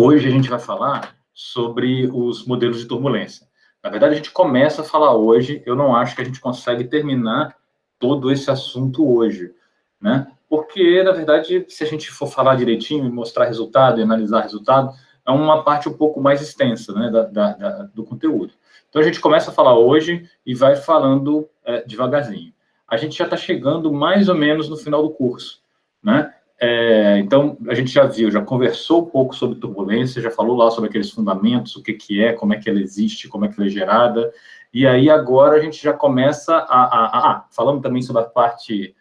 Hoje a gente vai falar sobre os modelos de turbulência. Na verdade, a gente começa a falar hoje, eu não acho que a gente consegue terminar todo esse assunto hoje, né? Porque, na verdade, se a gente for falar direitinho e mostrar resultado e analisar resultado, é uma parte um pouco mais extensa, né, do conteúdo. Então, a gente começa a falar hoje e vai falando devagarzinho. A gente já está chegando mais ou menos no final do curso, né? Então, a gente já viu, já conversou um pouco sobre turbulência, já falou lá sobre aqueles fundamentos, o que, que é, como é que ela existe, como é que ela é gerada, e aí agora a gente já começa falando também sobre a parte,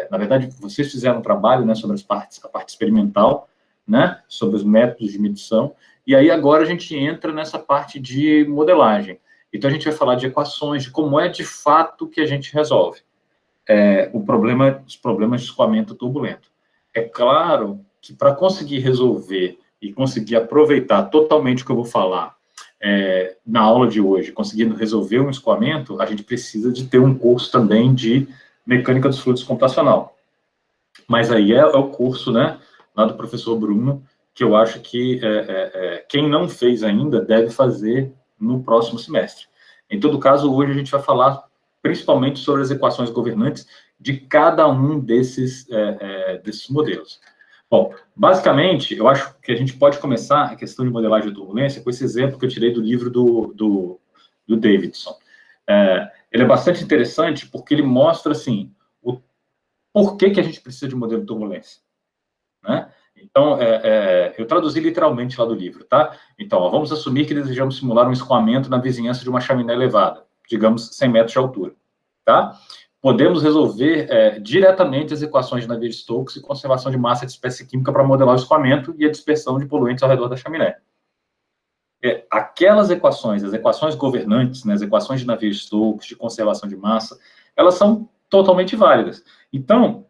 na verdade, vocês fizeram um trabalho, né, sobre a parte experimental, né, sobre os métodos de medição, e aí agora a gente entra nessa parte de modelagem. Então, a gente vai falar de equações, de como é de fato que a gente resolve os problemas de escoamento turbulento. É claro que para conseguir resolver e conseguir aproveitar totalmente o que eu vou falar na aula de hoje, conseguindo resolver um escoamento, a gente precisa de ter um curso também de mecânica dos fluidos computacional. Mas aí é o curso, né, lá do professor Bruno, que eu acho que quem não fez ainda deve fazer no próximo semestre. Em todo caso, hoje a gente vai falar principalmente sobre as equações governantes de cada um desses modelos. Bom, basicamente, eu acho que a gente pode começar a questão de modelagem de turbulência com esse exemplo que eu tirei do livro do Davidson. Ele é bastante interessante porque ele mostra, assim, o porquê que a gente precisa de modelo de turbulência, né? Então, eu traduzi literalmente lá do livro, tá? Então, vamos assumir que desejamos simular um escoamento na vizinhança de uma chaminé elevada, digamos 100 metros de altura, tá? Podemos resolver diretamente as equações de Navier-Stokes e conservação de massa de espécie química para modelar o escoamento e a dispersão de poluentes ao redor da chaminé. Aquelas equações, as equações governantes, né, as equações de Navier-Stokes, de conservação de massa, elas são totalmente válidas. Então,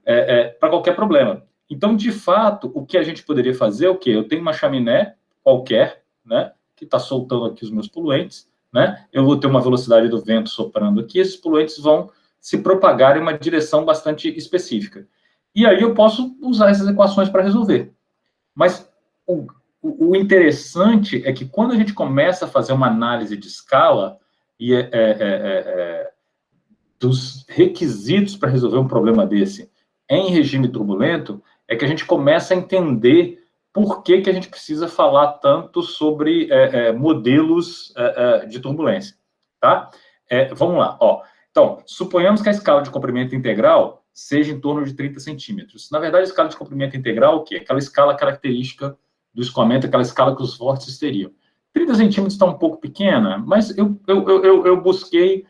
para qualquer problema. Então, de fato, o que a gente poderia fazer é o quê? Eu tenho uma chaminé qualquer, né, que está soltando aqui os meus poluentes, né? Eu vou ter uma velocidade do vento soprando aqui, esses poluentes vão se propagar em uma direção bastante específica. E aí eu posso usar essas equações para resolver. Mas o interessante é que quando a gente começa a fazer uma análise de escala e dos requisitos para resolver um problema desse em regime turbulento, é que a gente começa a entender por que a gente precisa falar tanto sobre modelos de turbulência, tá? Vamos lá, ó. Então, suponhamos que a escala de comprimento integral seja em torno de 30 centímetros. Na verdade, a escala de comprimento integral, o quê? Aquela escala característica do escoamento, aquela escala que os vórtices teriam. 30 centímetros está um pouco pequena, mas eu busquei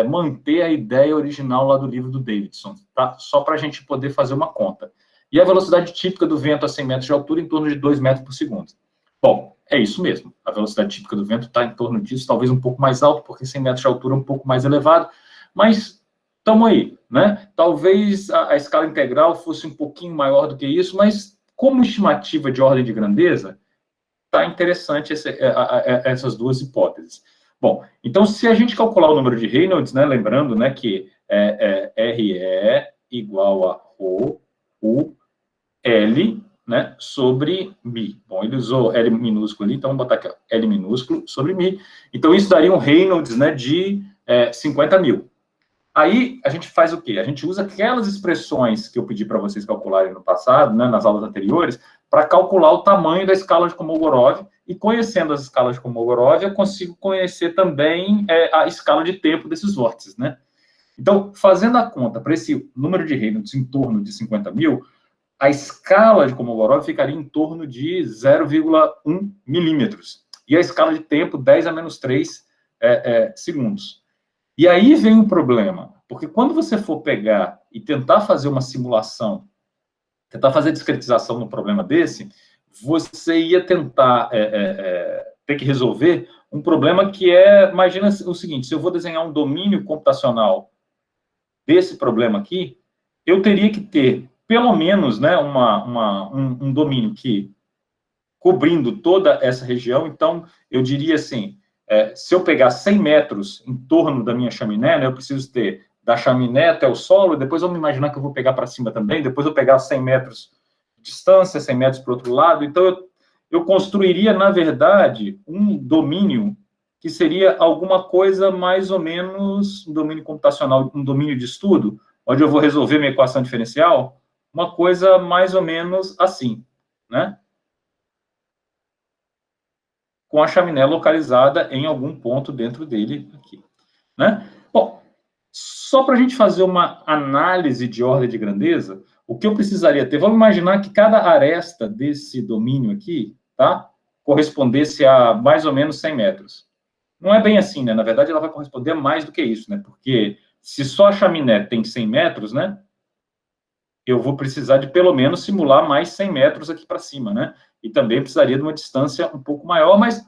manter a ideia original lá do livro do Davidson, tá? Só para a gente poder fazer uma conta. E a velocidade típica do vento a 100 metros de altura em torno de 2 metros por segundo. Bom, é isso mesmo. A velocidade típica do vento está em torno disso, talvez um pouco mais alto, porque 100 metros de altura é um pouco mais elevado, mas estamos aí, né? Talvez a escala integral fosse um pouquinho maior do que isso, mas como estimativa de ordem de grandeza, está interessante essas duas hipóteses. Bom, então, se a gente calcular o número de Reynolds, né, lembrando, né, que RE igual a Rho, U, L, né, sobre Mi. Bom, ele usou L minúsculo ali, então vamos botar aqui L minúsculo sobre Mi. Então, isso daria um Reynolds, né, de 50 mil. Aí, a gente faz o quê? A gente usa aquelas expressões que eu pedi para vocês calcularem no passado, né, nas aulas anteriores, para calcular o tamanho da escala de Kolmogorov, e conhecendo as escalas de Kolmogorov, eu consigo conhecer também a escala de tempo desses vórtices, né? Então, fazendo a conta para esse número de Reynolds em torno de 50 mil, a escala de Kolmogorov ficaria em torno de 0,1 milímetros. E a escala de tempo, 10 a menos 3 segundos. E aí vem o problema, porque quando você for pegar e tentar fazer uma simulação, tentar fazer discretização no problema desse, você ia tentar ter que resolver um problema que imagina o seguinte, se eu vou desenhar um domínio computacional desse problema aqui, eu teria que ter, pelo menos, né, um domínio que cobrindo toda essa região. Então, eu diria assim, se eu pegar 100 metros em torno da minha chaminé, né, eu preciso ter da chaminé até o solo, e depois vamos imaginar que eu vou pegar para cima também, depois eu pegar 100 metros de distância, 100 metros para o outro lado. Então, eu construiria, na verdade, um domínio que seria alguma coisa mais ou menos, um domínio computacional, um domínio de estudo, onde eu vou resolver minha equação diferencial, uma coisa mais ou menos assim, né? Com a chaminé localizada em algum ponto dentro dele aqui, né? Bom, só para a gente fazer uma análise de ordem de grandeza, o que eu precisaria ter? Vamos imaginar que cada aresta desse domínio aqui, tá? Correspondesse a mais ou menos 100 metros. Não é bem assim, né? Na verdade, ela vai corresponder a mais do que isso, né? Porque se só a chaminé tem 100 metros, né? Eu vou precisar de pelo menos simular mais 100 metros aqui para cima, né? E também precisaria de uma distância um pouco maior, mas,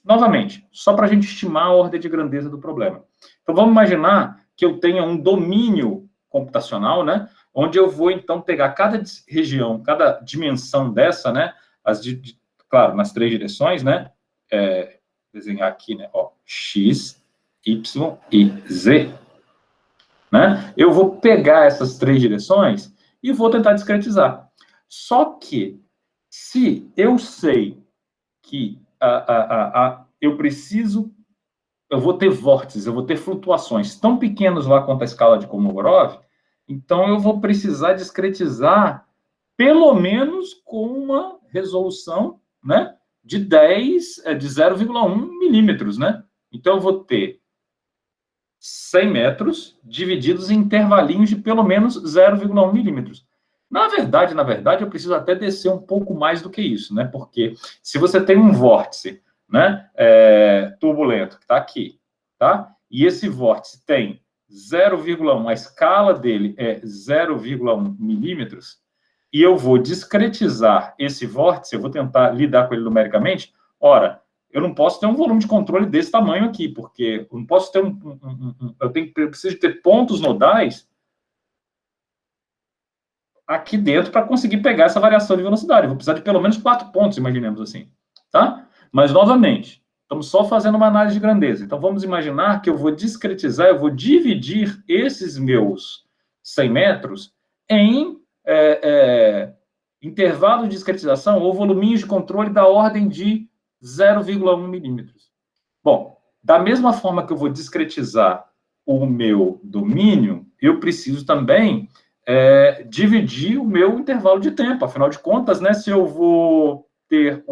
novamente, só para a gente estimar a ordem de grandeza do problema. Então, vamos imaginar que eu tenha um domínio computacional, né? Onde eu vou, então, pegar cada região, cada dimensão dessa, né? Claro, nas 3 direções, né? Desenhar aqui, né? Ó, X, Y e Z. Né? Eu vou pegar essas 3 direções e vou tentar discretizar. Só que, se eu sei que eu vou ter vórtices, eu vou ter flutuações tão pequenos lá quanto a escala de Kolmogorov, então eu vou precisar discretizar pelo menos com uma resolução, né, de 0,1 milímetros, né? Então eu vou ter 100 metros divididos em intervalinhos de pelo menos 0,1 milímetros. Na verdade, eu preciso até descer um pouco mais do que isso, né? Porque se você tem um vórtice, né, turbulento, que está aqui, tá? E esse vórtice tem 0,1, a escala dele é 0,1 milímetros, e eu vou discretizar esse vórtice, eu vou tentar lidar com ele numericamente, ora, eu não posso ter um volume de controle desse tamanho aqui, porque eu não posso ter eu preciso ter pontos nodais aqui dentro para conseguir pegar essa variação de velocidade. Eu vou precisar de pelo menos 4 pontos, imaginemos assim, tá? Mas, novamente, estamos só fazendo uma análise de grandeza. Então, vamos imaginar que eu vou discretizar, eu vou dividir esses meus 100 metros em intervalos de discretização ou voluminhos de controle da ordem de 0,1 milímetros. Bom, da mesma forma que eu vou discretizar o meu domínio, eu preciso também dividir o meu intervalo de tempo. Afinal de contas, né, se eu vou ter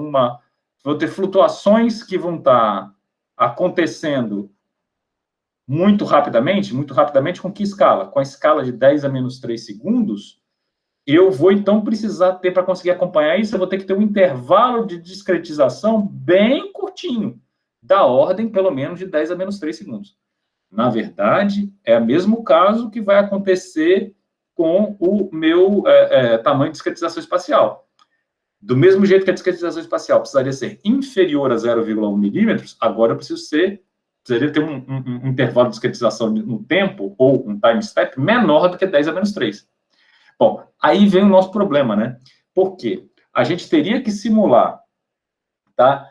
flutuações que vão estar acontecendo muito rapidamente com que escala? Com a escala de 10 a menos 3 segundos, eu vou, então, precisar ter, para conseguir acompanhar isso, eu vou ter que ter um intervalo de discretização bem curtinho, da ordem, pelo menos, de 10 a menos 3 segundos. Na verdade, é o mesmo caso que vai acontecer com o meu tamanho de discretização espacial. Do mesmo jeito que a discretização espacial precisaria ser inferior a 0,1 milímetros, agora eu precisaria ter um intervalo de discretização no tempo, ou um time step, menor do que 10 a menos 3. Bom, aí vem o nosso problema, né? Por quê? A gente teria que simular, tá?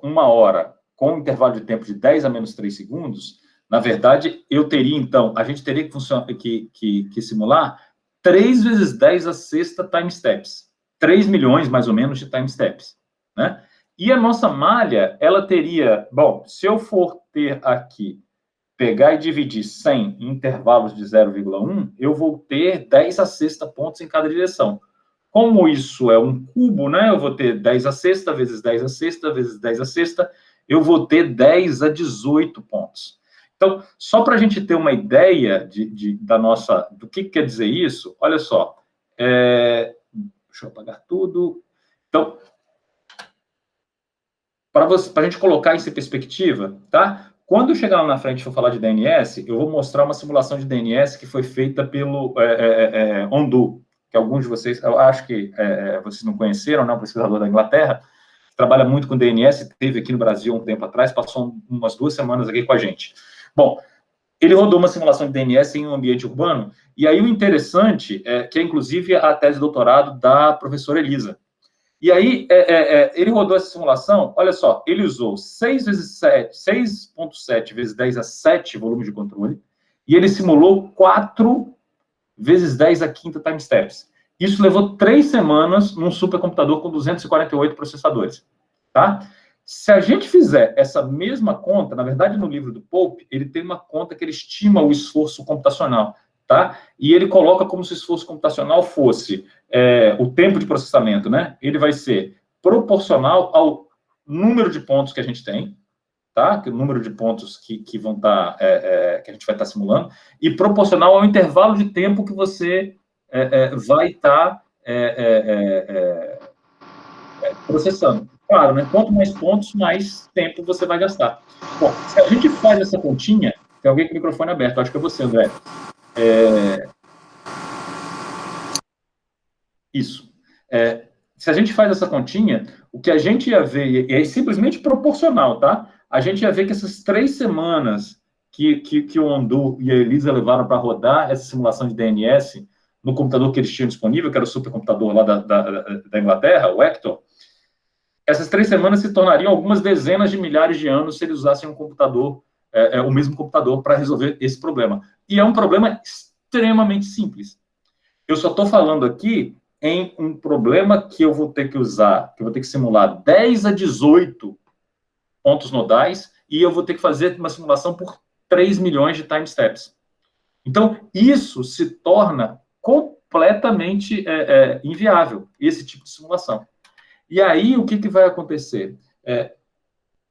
Uma hora com um intervalo de tempo de 10 a menos 3 segundos, na verdade, a gente teria que simular 3 vezes 10 a sexta time steps. 3 milhões, mais ou menos, de time steps, né? E a nossa malha, ela teria, se eu for ter aqui, pegar e dividir 100 em intervalos de 0,1, eu vou ter 10 a sexta pontos em cada direção. Como isso é um cubo, né? Eu vou ter 10 a sexta, vezes 10 a sexta, vezes 10 a sexta, eu vou ter 10 a 18 pontos. Então, só para a gente ter uma ideia do que quer dizer isso, olha só. Deixa eu apagar tudo. Então, para a gente colocar isso em perspectiva, tá? Quando eu chegar lá na frente e for falar de DNS, eu vou mostrar uma simulação de DNS que foi feita pelo Ondu, que alguns de vocês, eu acho que vocês não conheceram, né? Um pesquisador da Inglaterra, trabalha muito com DNS, esteve aqui no Brasil um tempo atrás, passou umas 2 semanas aqui com a gente. Bom, ele rodou uma simulação de DNS em um ambiente urbano, e aí o interessante que é, inclusive, a tese de doutorado da professora Elisa. E aí, ele rodou essa simulação, olha só, ele usou 6,7 vezes 10 a 7 volumes de controle, e ele simulou 4 vezes 10 a quinta time steps. Isso levou 3 semanas num supercomputador com 248 processadores, tá? Se a gente fizer essa mesma conta, na verdade, no livro do Pope, ele tem uma conta que ele estima o esforço computacional, tá? E ele coloca como se o esforço computacional fosse o tempo de processamento, né? Ele vai ser proporcional ao número de pontos que a gente tem, tá? Que o número de pontos que vão estar, que a gente vai estar simulando, e proporcional ao intervalo de tempo que você vai estar processando. Claro, né? Quanto mais pontos, mais tempo você vai gastar. Bom, se a gente faz essa continha, tem alguém com o microfone aberto, acho que é você, André. Isso. Se a gente faz essa continha, o que a gente ia ver, e é simplesmente proporcional, tá? A gente ia ver que essas 3 semanas que o Ondu e a Elisa levaram para rodar essa simulação de DNS no computador que eles tinham disponível, que era o supercomputador lá da Inglaterra, o Hector, essas 3 semanas se tornariam algumas dezenas de milhares de anos se eles usassem um computador, o mesmo computador, para resolver esse problema. E é um problema extremamente simples. Eu só estou falando aqui em um problema que eu vou ter que usar, que eu vou ter que simular 10 a 18 pontos nodais e eu vou ter que fazer uma simulação por 3 milhões de time steps. Então, isso se torna completamente inviável, esse tipo de simulação. E aí, o que vai acontecer?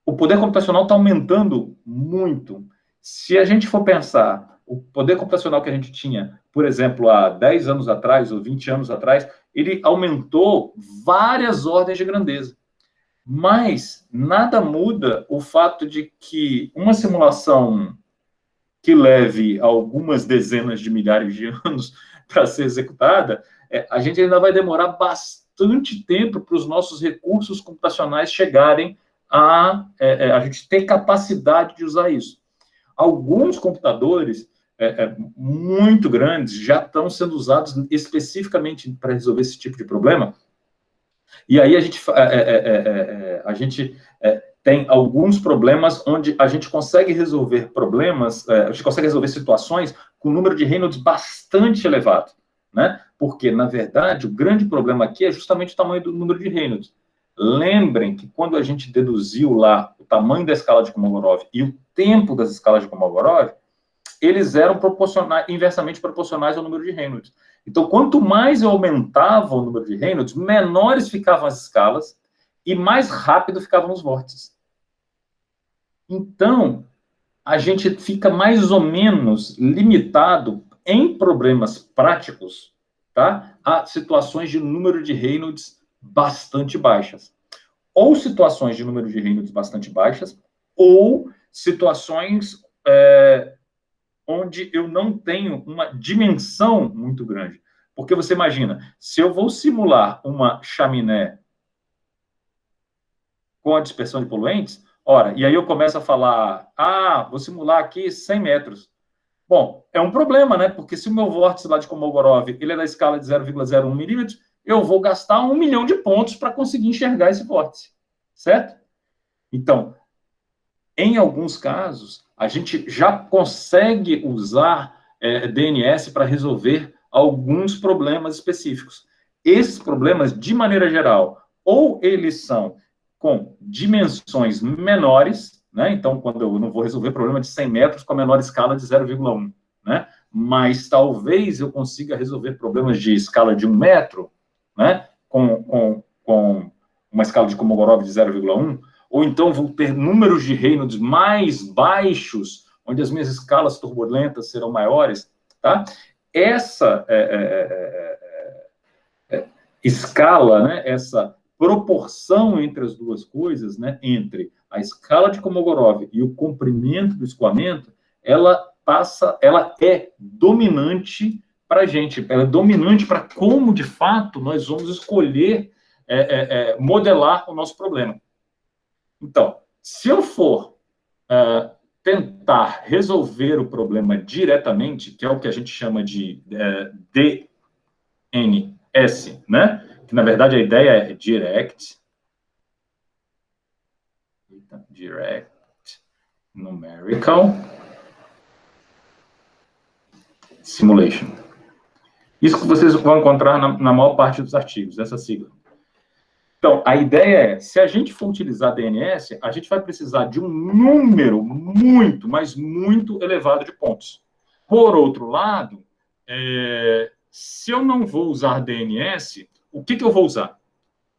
O poder computacional está aumentando muito. Se a gente for pensar, o poder computacional que a gente tinha, por exemplo, há 10 anos atrás ou 20 anos atrás, ele aumentou várias ordens de grandeza. Mas nada muda o fato de que uma simulação que leve algumas dezenas de milhares de anos para ser executada, a gente ainda vai demorar bastante tempo para os nossos recursos computacionais chegarem a gente ter capacidade de usar isso. Alguns computadores muito grandes já estão sendo usados especificamente para resolver esse tipo de problema. E aí a gente tem alguns problemas onde a gente consegue resolver problemas, a gente consegue resolver situações com um número de Reynolds bastante elevado, né? Porque, na verdade, o grande problema aqui é justamente o tamanho do número de Reynolds. Lembrem que quando a gente deduziu lá o tamanho da escala de Kolmogorov e o tempo das escalas de Kolmogorov, eles eram inversamente proporcionais ao número de Reynolds. Então, quanto mais eu aumentava o número de Reynolds, menores ficavam as escalas e mais rápido ficavam os vórtices. Então, a gente fica mais ou menos limitado em problemas práticos, tá, a situações de número de Reynolds bastante baixas. Ou situações de número de Reynolds bastante baixas, ou situações onde eu não tenho uma dimensão muito grande. Porque você imagina, se eu vou simular uma chaminé com a dispersão de poluentes, ora, e aí eu começo a falar, vou simular aqui 100 metros. Bom, é um problema, né? Porque se o meu vórtice lá de Kolmogorov ele é da escala de 0,01 milímetros, eu vou gastar 1 milhão de pontos para conseguir enxergar esse vórtice, certo? Então, em alguns casos, a gente já consegue usar DNS para resolver alguns problemas específicos. Esses problemas, de maneira geral, ou eles são com dimensões menores, né? Então, quando eu não vou resolver problema de 100 metros com a menor escala de 0,1, né? Mas talvez eu consiga resolver problemas de escala de 1 metro, né? Com uma escala de Kolmogorov de 0,1, ou então vou ter números de Reynolds mais baixos, onde as minhas escalas turbulentas serão maiores, tá? Essa escala, né, essa proporção entre as duas coisas, né, entre a escala de Kolmogorov e o comprimento do escoamento, ela é dominante para a gente, ela é dominante para como, de fato, nós vamos escolher modelar o nosso problema. Então, se eu for tentar resolver o problema diretamente, que é o que a gente chama de DNS, né? Que na verdade a ideia é Direct Numerical Simulation. Isso que vocês vão encontrar na maior parte dos artigos, dessa sigla. Então, a ideia é, se a gente for utilizar DNS, a gente vai precisar de um número muito, mas muito elevado de pontos. Por outro lado, se eu não vou usar DNS, o que eu vou usar?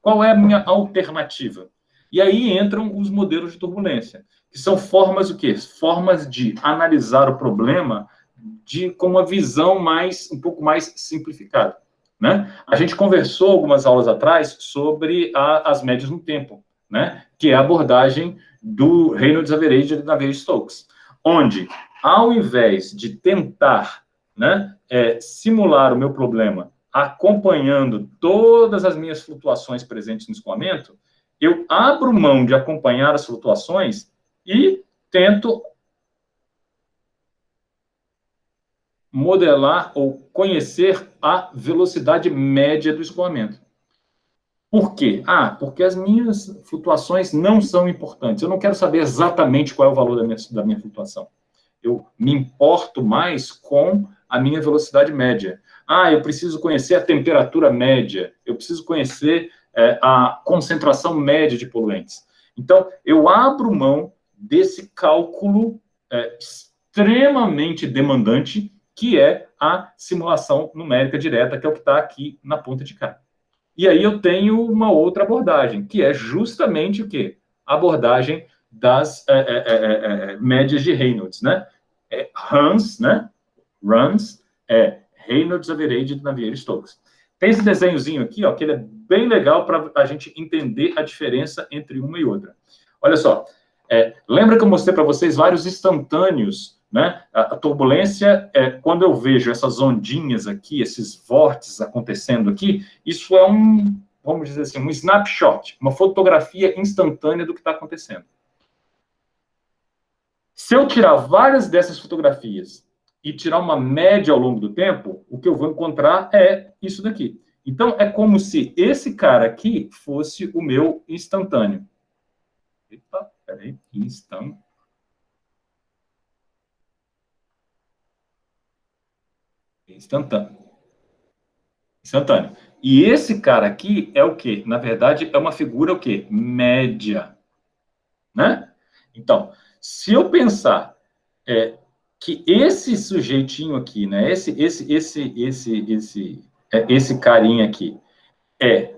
Qual é a minha alternativa? E aí entram os modelos de turbulência, que são formas o quê? Formas de analisar o problema com uma visão um pouco mais simplificada. Né? A gente conversou algumas aulas atrás sobre as médias no tempo, né? Que é a abordagem do Reynolds Average e da Navier-Stokes, onde, ao invés de tentar, né, simular o meu problema acompanhando todas as minhas flutuações presentes no escoamento, eu abro mão de acompanhar as flutuações e tento modelar ou conhecer a velocidade média do escoamento. Por quê? Porque as minhas flutuações não são importantes. Eu não quero saber exatamente qual é o valor da minha flutuação. Eu me importo mais com a minha velocidade média. Eu preciso conhecer a temperatura média. Eu preciso conhecer a concentração média de poluentes. Então, eu abro mão desse cálculo extremamente demandante, que é a simulação numérica direta, que é o que está aqui na ponta de cá. E aí eu tenho uma outra abordagem, que é justamente o quê? A abordagem das médias de Reynolds, né? Runs, né? Runs, Reynolds Average de Navier-Stokes. Tem esse desenhozinho aqui, ó, que ele é bem legal para a gente entender a diferença entre uma e outra. Olha só, lembra que eu mostrei para vocês vários instantâneos, né? A turbulência, quando eu vejo essas ondinhas aqui, esses vórtices acontecendo aqui, isso é vamos dizer assim, um snapshot, uma fotografia instantânea do que está acontecendo. Se eu tirar várias dessas fotografias e tirar uma média ao longo do tempo, o que eu vou encontrar é isso daqui. Então, é como se esse cara aqui fosse o meu instantâneo. Epa, peraí, instantâneo. Instantâneo. E esse cara aqui é o quê? Na verdade, é uma figura o quê? Média. Né? Então, se eu pensar que esse sujeitinho aqui, né, esse carinha aqui, é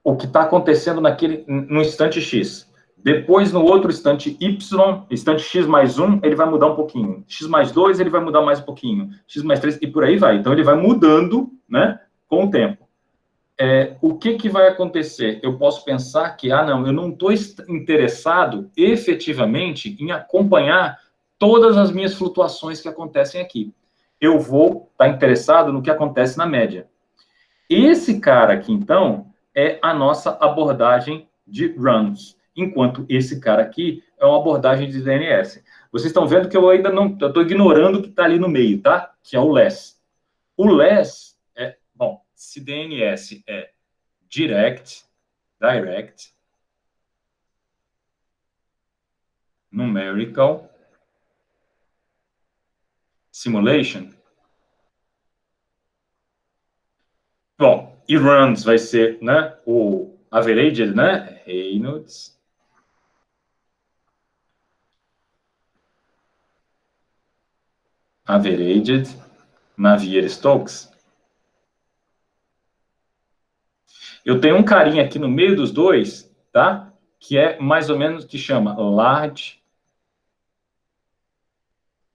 o que está acontecendo no instante X. Depois, no outro instante Y, instante X mais 1, ele vai mudar um pouquinho. X mais 2, ele vai mudar mais um pouquinho. X mais 3, e por aí vai. Então, ele vai mudando, né, com o tempo. O que vai acontecer? Eu posso pensar que, não, eu não estou interessado efetivamente em acompanhar todas as minhas flutuações que acontecem aqui. Eu vou estar interessado no que acontece na média. Esse cara aqui, então, é a nossa abordagem de runs, enquanto esse cara aqui é uma abordagem de DNS. Vocês estão vendo que eu ainda não... Eu estou ignorando o que está ali no meio, tá? Que é o less. O less bom, se DNS é direct, numerical, simulation. Bom, e runs vai ser, né, o averaged, né, Reynolds. Averaged, Navier-Stokes. Eu tenho um carinha aqui no meio dos dois, tá? Que é mais ou menos, que chama Large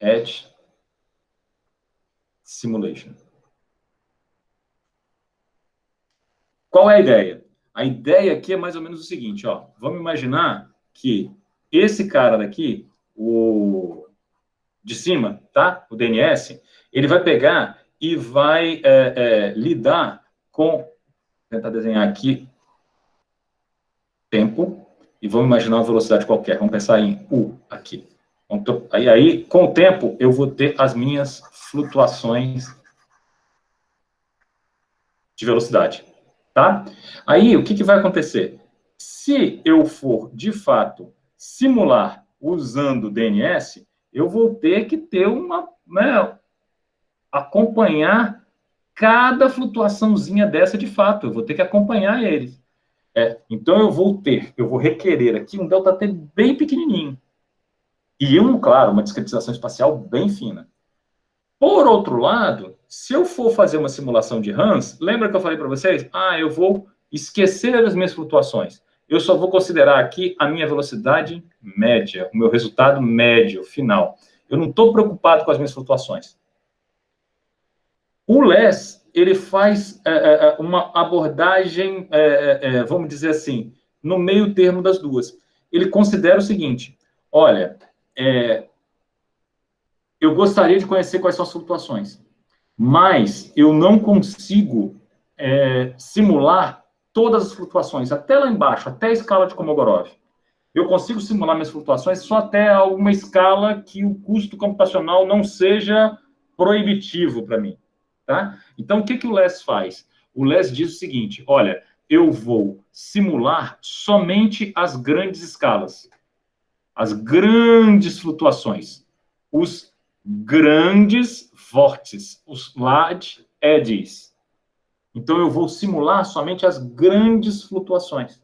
Edge Simulation. Qual é a ideia? A ideia aqui é mais ou menos o seguinte, ó. Vamos imaginar que esse cara daqui, o de cima, tá? O DNS, ele vai pegar e vai lidar com... Vou tentar desenhar aqui tempo, e vamos imaginar uma velocidade qualquer. Vamos pensar em U aqui. Aí, com o tempo, eu vou ter as minhas flutuações de velocidade, tá? Aí, o que vai acontecer? Se eu for, de fato, simular usando o DNS, eu vou ter que ter acompanhar cada flutuaçãozinha dessa de fato, eu vou ter que acompanhar eles. Então eu vou requerer aqui um ΔT bem pequenininho. E claro, uma discretização espacial bem fina. Por outro lado, se eu for fazer uma simulação de Hans, lembra que eu falei para vocês? Eu vou esquecer as minhas flutuações. Eu só vou considerar aqui a minha velocidade média, o meu resultado médio, final. Eu não estou preocupado com as minhas flutuações. O LES, ele faz uma abordagem, vamos dizer assim, no meio termo das duas. Ele considera o seguinte, olha, eu gostaria de conhecer quais são as flutuações, mas eu não consigo simular todas as flutuações, até lá embaixo, até a escala de Kolmogorov. Eu consigo simular minhas flutuações só até alguma escala que o custo computacional não seja proibitivo para mim. Tá? Então, o que o LES faz? O LES diz o seguinte, olha, eu vou simular somente as grandes escalas, as grandes flutuações, os grandes vórtices, os large eddies. Então, eu vou simular somente as grandes flutuações.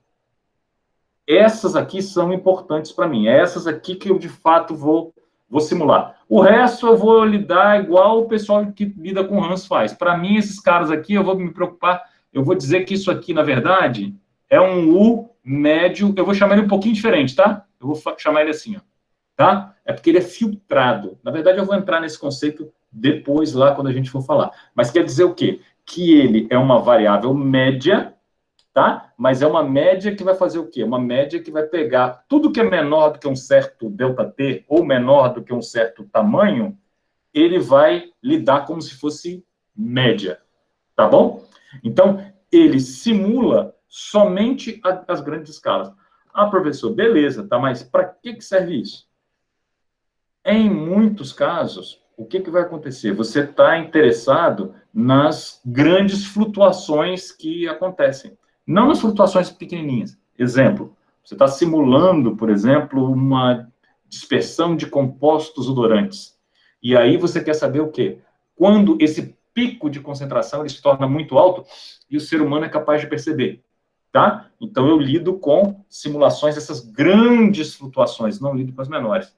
Essas aqui são importantes para mim. Essas aqui que eu, de fato, vou simular. O resto eu vou lidar igual o pessoal que lida com Hans faz. Para mim, esses caras aqui, eu vou me preocupar, eu vou dizer que isso aqui, na verdade, é um U médio, eu vou chamar ele um pouquinho diferente, tá? Eu vou chamar ele assim, ó, tá? É porque ele é filtrado. Na verdade, eu vou entrar nesse conceito depois, lá, quando a gente for falar. Mas quer dizer o quê? Que ele é uma variável média, tá? Mas é uma média que vai fazer o quê? Uma média que vai pegar tudo que é menor do que um certo ΔT, ou menor do que um certo tamanho, ele vai lidar como se fosse média, tá bom? Então, ele simula somente as grandes escalas. Professor, beleza, tá? Mas para que serve isso? Em muitos casos, o que vai acontecer? Você está interessado nas grandes flutuações que acontecem. Não nas flutuações pequenininhas. Exemplo, você está simulando, por exemplo, uma dispersão de compostos odorantes. E aí você quer saber o quê? Quando esse pico de concentração ele se torna muito alto e o ser humano é capaz de perceber. Tá? Então, eu lido com simulações dessas grandes flutuações, não lido com as menores.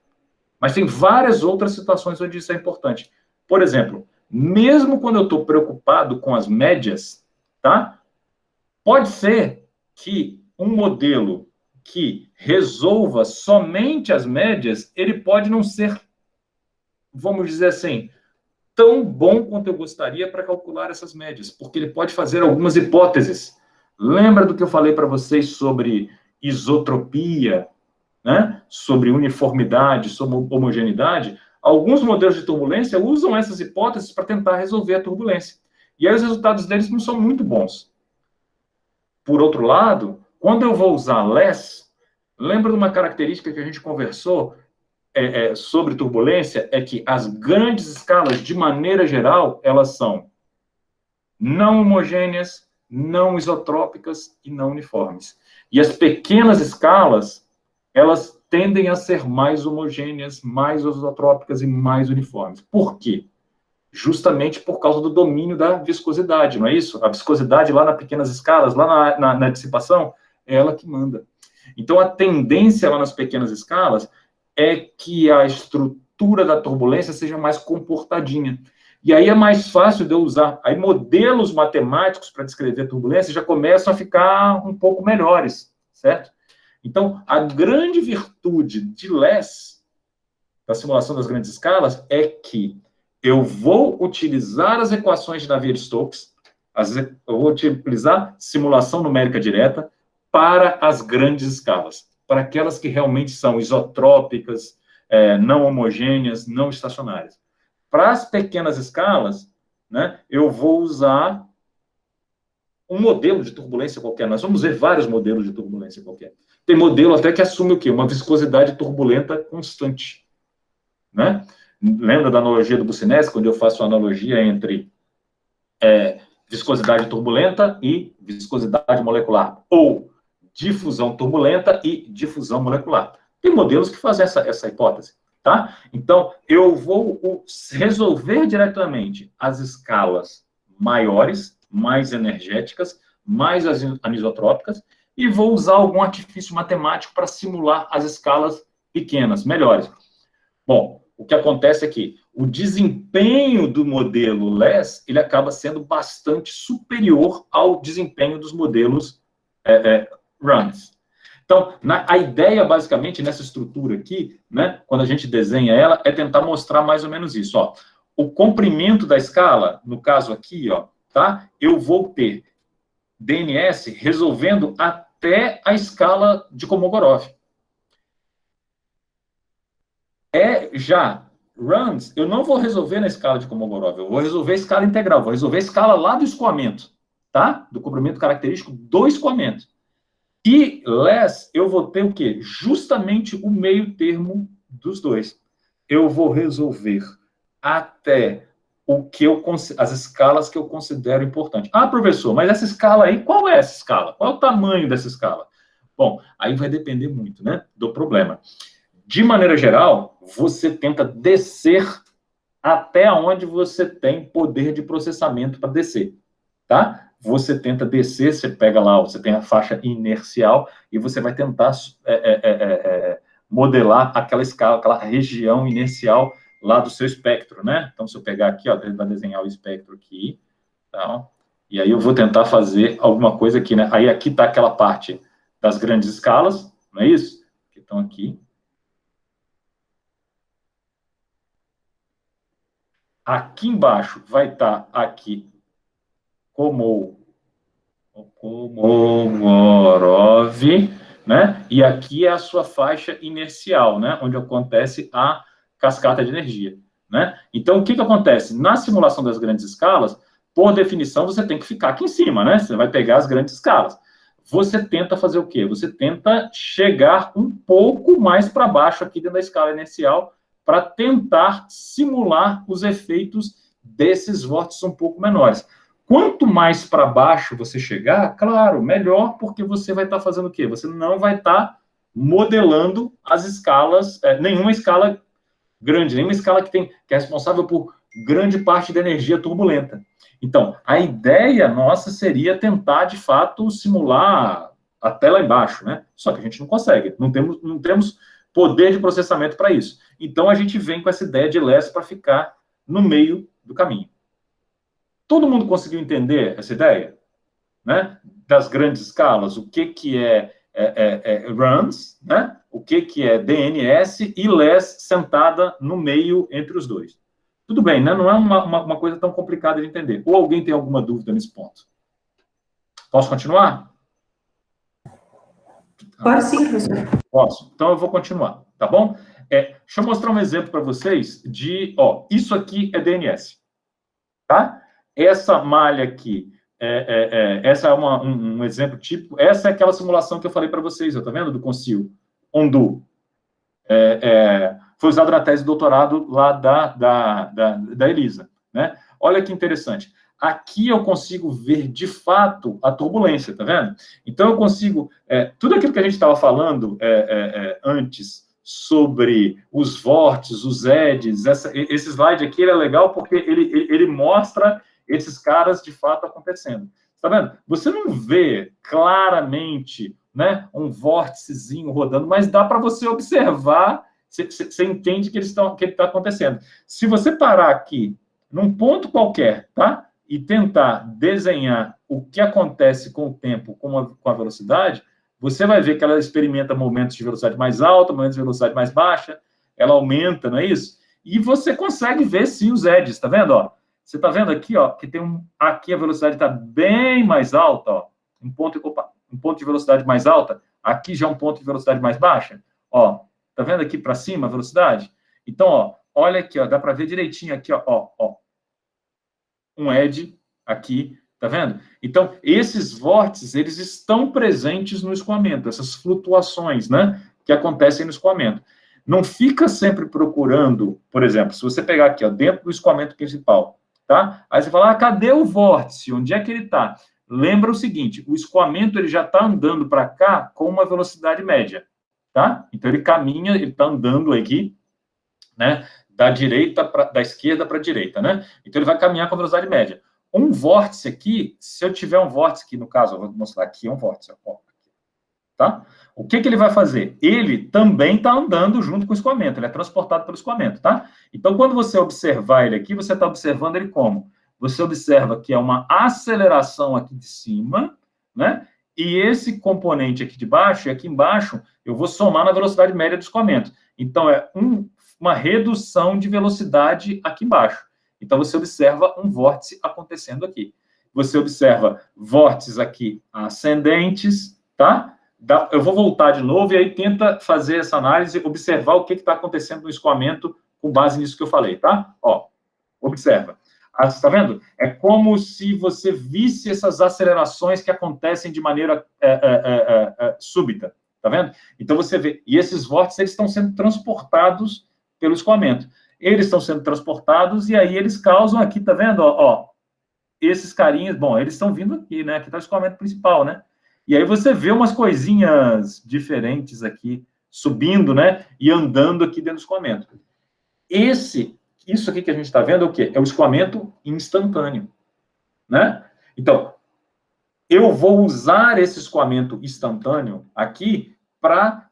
Mas tem várias outras situações onde isso é importante. Por exemplo, mesmo quando eu estou preocupado com as médias, tá? Pode ser que um modelo que resolva somente as médias, ele pode não ser, vamos dizer assim, tão bom quanto eu gostaria para calcular essas médias, porque ele pode fazer algumas hipóteses. Lembra do que eu falei para vocês sobre isotropia, né? Sobre uniformidade, sobre homogeneidade? Alguns modelos de turbulência usam essas hipóteses para tentar resolver a turbulência. E aí os resultados deles não são muito bons. Por outro lado, quando eu vou usar LES, lembra de uma característica que a gente conversou sobre turbulência? É que as grandes escalas, de maneira geral, elas são não homogêneas, não isotrópicas e não uniformes. E as pequenas escalas, elas tendem a ser mais homogêneas, mais isotrópicas e mais uniformes. Por quê? Justamente por causa do domínio da viscosidade, não é isso? A viscosidade lá nas pequenas escalas, lá na dissipação, é ela que manda. Então, a tendência lá nas pequenas escalas é que a estrutura da turbulência seja mais comportadinha. E aí é mais fácil de eu usar. Aí modelos matemáticos para descrever turbulência já começam a ficar um pouco melhores, certo? Então, a grande virtude de LES, da simulação das grandes escalas, é que eu vou utilizar as equações de Navier-Stokes, eu vou utilizar simulação numérica direta para as grandes escalas, para aquelas que realmente são isotrópicas, não homogêneas, não estacionárias. Para as pequenas escalas, né, eu vou usar um modelo de turbulência qualquer. Nós vamos ver vários modelos de turbulência qualquer. Tem modelo até que assume o quê? Uma viscosidade turbulenta constante. Né? Lembra da analogia do Bucinesi, quando eu faço a analogia entre viscosidade turbulenta e viscosidade molecular, ou difusão turbulenta e difusão molecular. Tem modelos que fazem essa hipótese. Tá? Então, eu vou resolver diretamente as escalas maiores, mais energéticas, mais anisotrópicas, e vou usar algum artifício matemático para simular as escalas pequenas, melhores. Bom, o que acontece é que o desempenho do modelo LESS, ele acaba sendo bastante superior ao desempenho dos modelos RANS. Então, a ideia, basicamente, nessa estrutura aqui, né, quando a gente desenha ela, é tentar mostrar mais ou menos isso. Ó. O comprimento da escala, no caso aqui, ó, tá, eu vou ter DNS resolvendo até a escala de Kolmogorov. Já runs, eu não vou resolver na escala de Kolmogorov, eu vou resolver a escala integral, vou resolver a escala lá do escoamento, tá? Do comprimento característico do escoamento. E less, eu vou ter o quê? Justamente o meio termo dos dois. Eu vou resolver até as escalas que eu considero importante. Ah, professor, mas essa escala aí, qual é essa escala? Qual é o tamanho dessa escala? Bom, aí vai depender muito, né, do problema. De maneira geral, você tenta descer até onde você tem poder de processamento para descer, tá? Você tenta descer, você pega lá, você tem a faixa inercial e você vai tentar modelar aquela escala, aquela região inercial lá do seu espectro, né? Então, se eu pegar aqui, ó, ele vai desenhar o espectro aqui, tá? E aí eu vou tentar fazer alguma coisa aqui, né? Aí aqui está aquela parte das grandes escalas, não é isso? Que estão aqui. Aqui embaixo vai estar aqui Kolmogorov, né? E aqui é a sua faixa inercial, né? Onde acontece a cascata de energia, né? Então, o que acontece? Na simulação das grandes escalas, por definição, você tem que ficar aqui em cima, né? Você vai pegar as grandes escalas. Você tenta fazer o quê? Você tenta chegar um pouco mais para baixo aqui dentro da escala inercial para tentar simular os efeitos desses vórtices um pouco menores. Quanto mais para baixo você chegar, claro, melhor, porque você vai estar fazendo o quê? Você não vai estar modelando as escalas, nenhuma escala grande, nenhuma escala que é responsável por grande parte da energia turbulenta. Então, a ideia nossa seria tentar, de fato, simular até lá embaixo, né? Só que a gente não consegue, não temos poder de processamento para isso. Então, a gente vem com essa ideia de LESS para ficar no meio do caminho. Todo mundo conseguiu entender essa ideia? Né? Das grandes escalas, o que é runs, né? O que é DNS e LESS sentada no meio entre os dois. Tudo bem, né? Não é uma coisa tão complicada de entender. Ou alguém tem alguma dúvida nesse ponto? Posso continuar? Pode sim, professor. Posso. Então, eu vou continuar, tá bom? Deixa eu mostrar um exemplo para vocês de... Ó, isso aqui é DNS, tá? Essa malha aqui, essa é um exemplo típico. Essa é aquela simulação que eu falei para vocês, tá vendo? Do Concil, Ondu. Foi usado na tese de doutorado lá da Elisa, né? Olha que interessante. Aqui eu consigo ver, de fato, a turbulência, tá vendo? Então, eu consigo... tudo aquilo que a gente estava falando antes sobre os vórtices, os edges, esse slide aqui ele é legal porque ele mostra esses caras, de fato, acontecendo. Tá vendo? Você não vê claramente, né, um vórticezinho rodando, mas dá para você observar, você entende que ele está acontecendo. Se você parar aqui, num ponto qualquer, tá? E tentar desenhar o que acontece com o tempo, com a velocidade, você vai ver que ela experimenta momentos de velocidade mais alta, momentos de velocidade mais baixa, ela aumenta, não é isso? E você consegue ver, sim, os edges, tá vendo? Ó, você está vendo aqui, ó, que tem aqui a velocidade está bem mais alta, ó, um ponto de velocidade mais alta, aqui já é um ponto de velocidade mais baixa, ó, tá vendo aqui para cima a velocidade? Então, ó, olha aqui, ó, dá para ver direitinho aqui, ó, um edge aqui, tá vendo? Então, esses vórtices, eles estão presentes no escoamento, essas flutuações, né, que acontecem no escoamento. Não fica sempre procurando, por exemplo, se você pegar aqui, ó, dentro do escoamento principal, tá? Aí você fala, cadê o vórtice? Onde é que ele está? Lembra o seguinte, o escoamento, ele já está andando para cá com uma velocidade média, tá? Então, ele caminha, ele está andando aqui, né, da esquerda para a direita, né? Então, ele vai caminhar com velocidade média. um vórtice aqui, se eu tiver um vórtice aqui, no caso, eu vou mostrar aqui um vórtice, ó, tá? O que ele vai fazer? Ele também está andando junto com o escoamento, ele é transportado pelo escoamento, tá? Então, quando você observar ele aqui, você está observando ele como? Você observa que é uma aceleração aqui de cima, né? E esse componente aqui de baixo, e aqui embaixo, eu vou somar na velocidade média do escoamento. Então, é uma redução de velocidade aqui embaixo. Então, você observa um vórtice acontecendo aqui. Você observa vórtices aqui ascendentes, tá? Eu vou voltar de novo e aí tenta fazer essa análise, observar o que está acontecendo no escoamento com base nisso que eu falei, tá? Ó, observa. Está vendo? É como se você visse essas acelerações que acontecem de maneira súbita, tá vendo? Então você vê, e esses vórtices eles estão sendo transportados pelo escoamento. Eles estão sendo transportados e aí eles causam aqui, tá vendo? Ó, esses carinhas, bom, eles estão vindo aqui, né? Aqui está o escoamento principal, né? E aí você vê umas coisinhas diferentes aqui, subindo, né? E andando aqui dentro do escoamento. Isso aqui que a gente está vendo é o quê? É o escoamento instantâneo, né? Então, eu vou usar esse escoamento instantâneo aqui para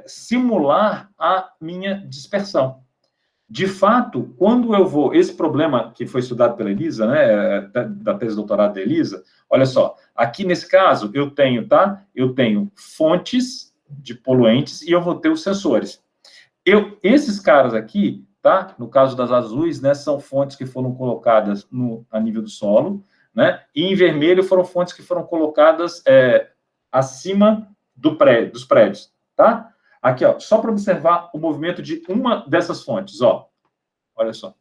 simular a minha dispersão. De fato, quando eu vou... Esse problema que foi estudado pela Elisa, né, da tese de doutorado da Elisa, olha só, aqui nesse caso, eu tenho, tá? Eu tenho fontes de poluentes e eu vou ter os sensores. Esses caras aqui, tá? No caso das azuis, né, são fontes que foram colocadas a nível do solo, né? E em vermelho foram fontes que foram colocadas acima dos prédios, tá? Aqui, ó, só para observar o movimento de uma dessas fontes, ó. Olha só.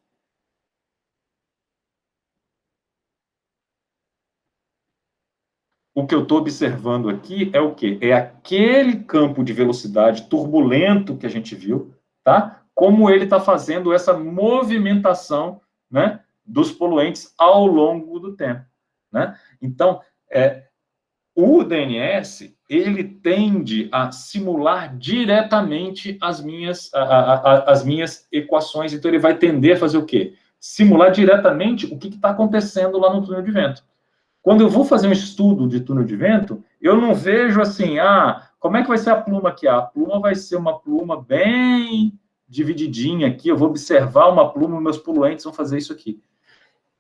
O que eu estou observando aqui é o quê? É aquele campo de velocidade turbulento que a gente viu, tá? Como ele está fazendo essa movimentação, né, dos poluentes ao longo do tempo, né? Então, o DNS, ele tende a simular diretamente as minhas equações, então ele vai tender a fazer o quê? Simular diretamente o que está acontecendo lá no túnel de vento. Quando eu vou fazer um estudo de túnel de vento, eu não vejo assim, como é que vai ser a pluma aqui? A pluma vai ser uma pluma bem divididinha aqui, eu vou observar uma pluma, meus poluentes vão fazer isso aqui.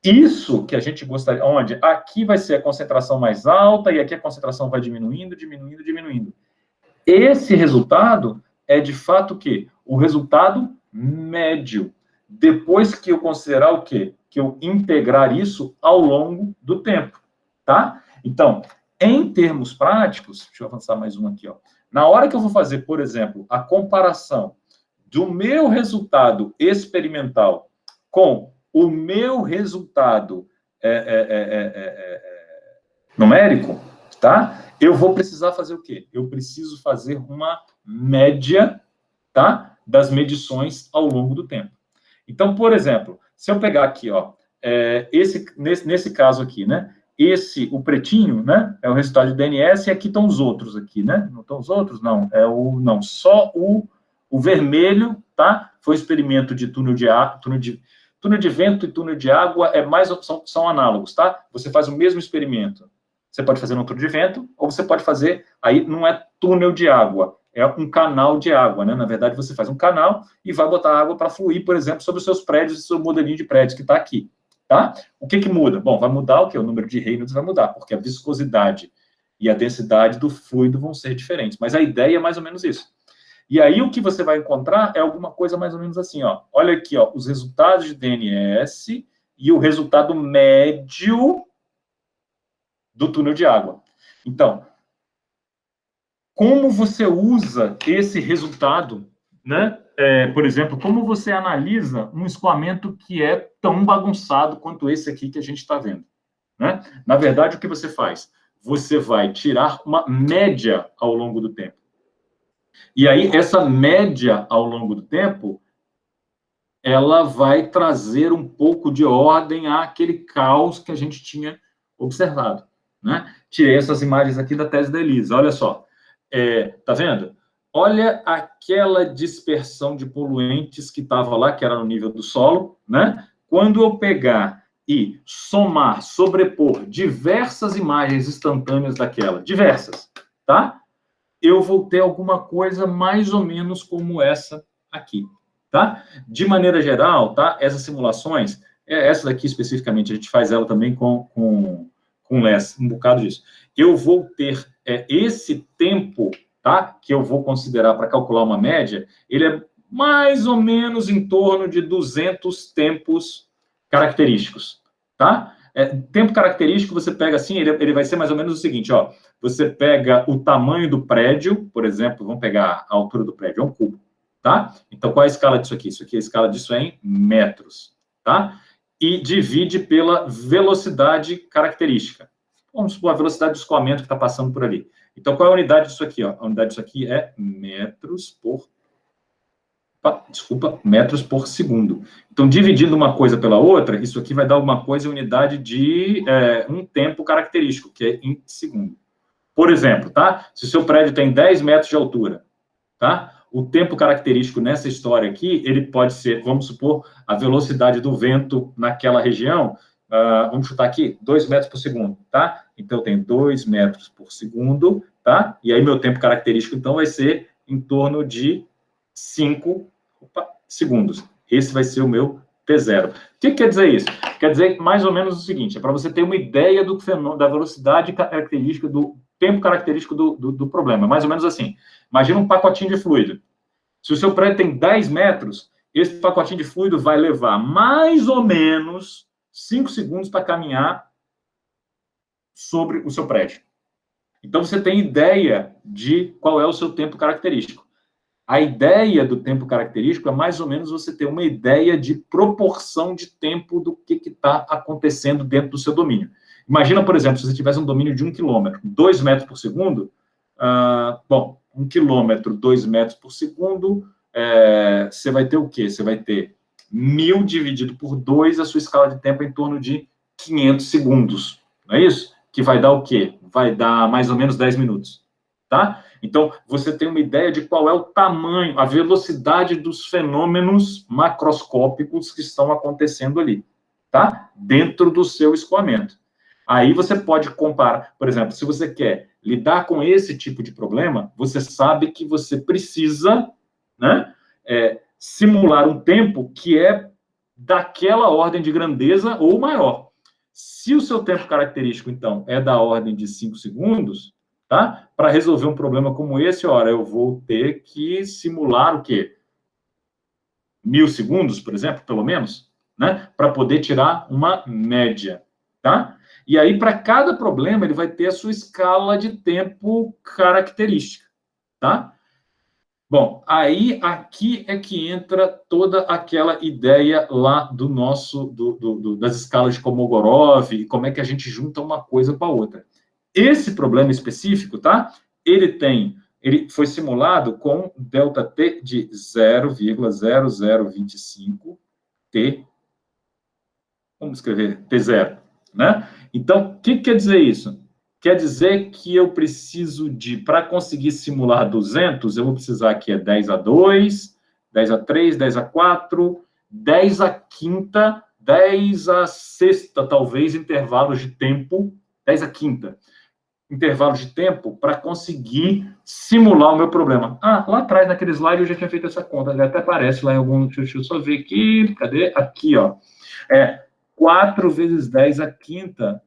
Isso que a gente gostaria, onde aqui vai ser a concentração mais alta e aqui a concentração vai diminuindo, diminuindo, diminuindo. Esse resultado é de fato o quê? O resultado médio. Depois que eu considerar o quê? Que eu integrar isso ao longo do tempo, tá? Então, em termos práticos, deixa eu avançar mais um aqui, ó. Na hora que eu vou fazer, por exemplo, a comparação do meu resultado experimental com o meu resultado numérico, tá? Eu vou precisar fazer o quê? Eu preciso fazer uma média, tá? Das medições ao longo do tempo. Então, por exemplo, se eu pegar aqui, ó, nesse caso aqui, né? O pretinho, né? É o resultado de DNS e aqui estão os outros aqui, né? Não estão os outros? Não. Não, só o vermelho, tá? Foi experimento de túnel de vento e túnel de água são análogos, tá? Você faz o mesmo experimento. Você pode fazer no túnel de vento, ou você pode fazer, aí não é túnel de água, é um canal de água, né? Na verdade, você faz um canal e vai botar água para fluir, por exemplo, sobre os seus prédios, seu modelinho de prédios que está aqui, tá? O que muda? Bom, vai mudar o quê? O número de Reynolds vai mudar, porque a viscosidade e a densidade do fluido vão ser diferentes, mas a ideia é mais ou menos isso. E aí o que você vai encontrar é alguma coisa mais ou menos assim, ó. Olha aqui, ó, os resultados de DNS e o resultado médio do túnel de água. Então, como você usa esse resultado, né? Por exemplo, como você analisa um escoamento que é tão bagunçado quanto esse aqui que a gente está vendo, né? Na verdade, o que você faz? Você vai tirar uma média ao longo do tempo. E aí, essa média ao longo do tempo, ela vai trazer um pouco de ordem àquele caos que a gente tinha observado, né? Tirei essas imagens aqui da tese da Elisa, olha só. Tá vendo? Olha aquela dispersão de poluentes que estava lá, que era no nível do solo, né? Quando eu pegar e somar, sobrepor diversas imagens instantâneas daquela, diversas, tá? Eu vou ter alguma coisa mais ou menos como essa aqui, tá? De maneira geral, tá? Essas simulações, essa daqui especificamente, a gente faz ela também com LESS, um bocado disso. Eu vou ter esse tempo, tá? Que eu vou considerar para calcular uma média, ele é mais ou menos em torno de 200 tempos característicos, tá? Tempo característico, você pega assim, ele vai ser mais ou menos o seguinte, ó. Você pega o tamanho do prédio, por exemplo, vamos pegar a altura do prédio, é um cubo, tá? Então, qual é a escala disso aqui? Isso aqui, a escala disso é em metros, tá? E divide pela velocidade característica. Vamos supor a velocidade de escoamento que está passando por ali. Então, qual é a unidade disso aqui? Ó? A unidade disso aqui é metros por segundo. Então, dividindo uma coisa pela outra, isso aqui vai dar alguma coisa em unidade de um tempo característico, que é em segundo. Por exemplo, tá? Se o seu prédio tem 10 metros de altura, tá? O tempo característico nessa história aqui, ele pode ser, vamos supor, a velocidade do vento naquela região, vamos chutar aqui, 2 metros por segundo, tá? Então, eu tenho 2 metros por segundo, tá? E aí, meu tempo característico, então, vai ser em torno de 5 segundos. Esse vai ser o meu T0. O que quer dizer isso? Quer dizer mais ou menos o seguinte, é para você ter uma ideia do fenômeno, da velocidade característica, do tempo característico do problema. Mais ou menos assim. Imagina um pacotinho de fluido. Se o seu prédio tem 10 metros, esse pacotinho de fluido vai levar mais ou menos 5 segundos para caminhar sobre o seu prédio. Então, você tem ideia de qual é o seu tempo característico. A ideia do tempo característico é mais ou menos você ter uma ideia de proporção de tempo do que está acontecendo dentro do seu domínio. Imagina, por exemplo, se você tivesse um domínio de 1 quilômetro, 2 metros por segundo, 1 quilômetro, 2 metros por segundo, você vai ter o quê? Você vai ter 1.000 dividido por 2, a sua escala de tempo é em torno de 500 segundos, não é isso? Que vai dar o quê? Vai dar mais ou menos 10 minutos, tá? Então, você tem uma ideia de qual é o tamanho, a velocidade dos fenômenos macroscópicos que estão acontecendo ali, tá? Dentro do seu escoamento. Aí você pode comparar, por exemplo, se você quer lidar com esse tipo de problema, você sabe que você precisa, né, simular um tempo que é daquela ordem de grandeza ou maior. Se o seu tempo característico, então, é da ordem de 5 segundos, tá? Para resolver um problema como esse, ora, eu vou ter que simular o quê? 1.000 segundos, por exemplo, pelo menos, né? Para poder tirar uma média, tá? E aí, para cada problema, ele vai ter a sua escala de tempo característica, tá? Bom, aí aqui é que entra toda aquela ideia lá do nosso, das escalas de Kolmogorov, e como é que a gente junta uma coisa com a outra. Esse problema específico, tá? Ele foi simulado com ΔT de 0,0025 T, vamos escrever T0, né? Então, o que quer dizer isso? Quer dizer que eu preciso para conseguir simular 200, eu vou precisar que é 10 a 2, 10 a 3, 10 a 4, 10 a quinta, 10 a sexta, talvez, intervalos de tempo, 10 a quinta, intervalos de tempo para conseguir simular o meu problema. Lá atrás, naquele slide, eu já tinha feito essa conta, já até aparece lá em algum, deixa eu só ver aqui, cadê? Aqui, ó. 4 vezes 10 a quinta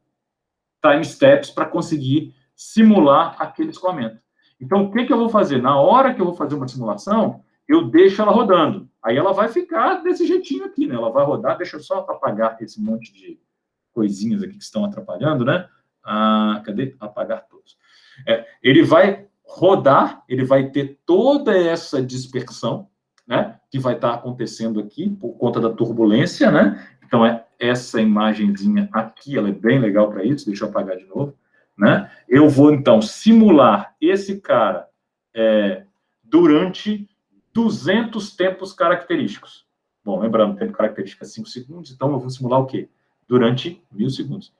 time steps para conseguir simular aquele escoamento. Então, o que eu vou fazer? Na hora que eu vou fazer uma simulação, eu deixo ela rodando. Aí ela vai ficar desse jeitinho aqui, né? Ela vai rodar, deixa eu só apagar esse monte de coisinhas aqui que estão atrapalhando, né? Cadê? Apagar todos. Ele vai rodar, ele vai ter toda essa dispersão, né? Que vai estar acontecendo aqui por conta da turbulência, né? Então, essa imagenzinha aqui, ela é bem legal para isso, deixa eu apagar de novo, né? Eu vou, então, simular esse cara durante 200 tempos característicos. Bom, lembrando, tempo característico é 5 segundos, então eu vou simular o quê? Durante 1.000 segundos.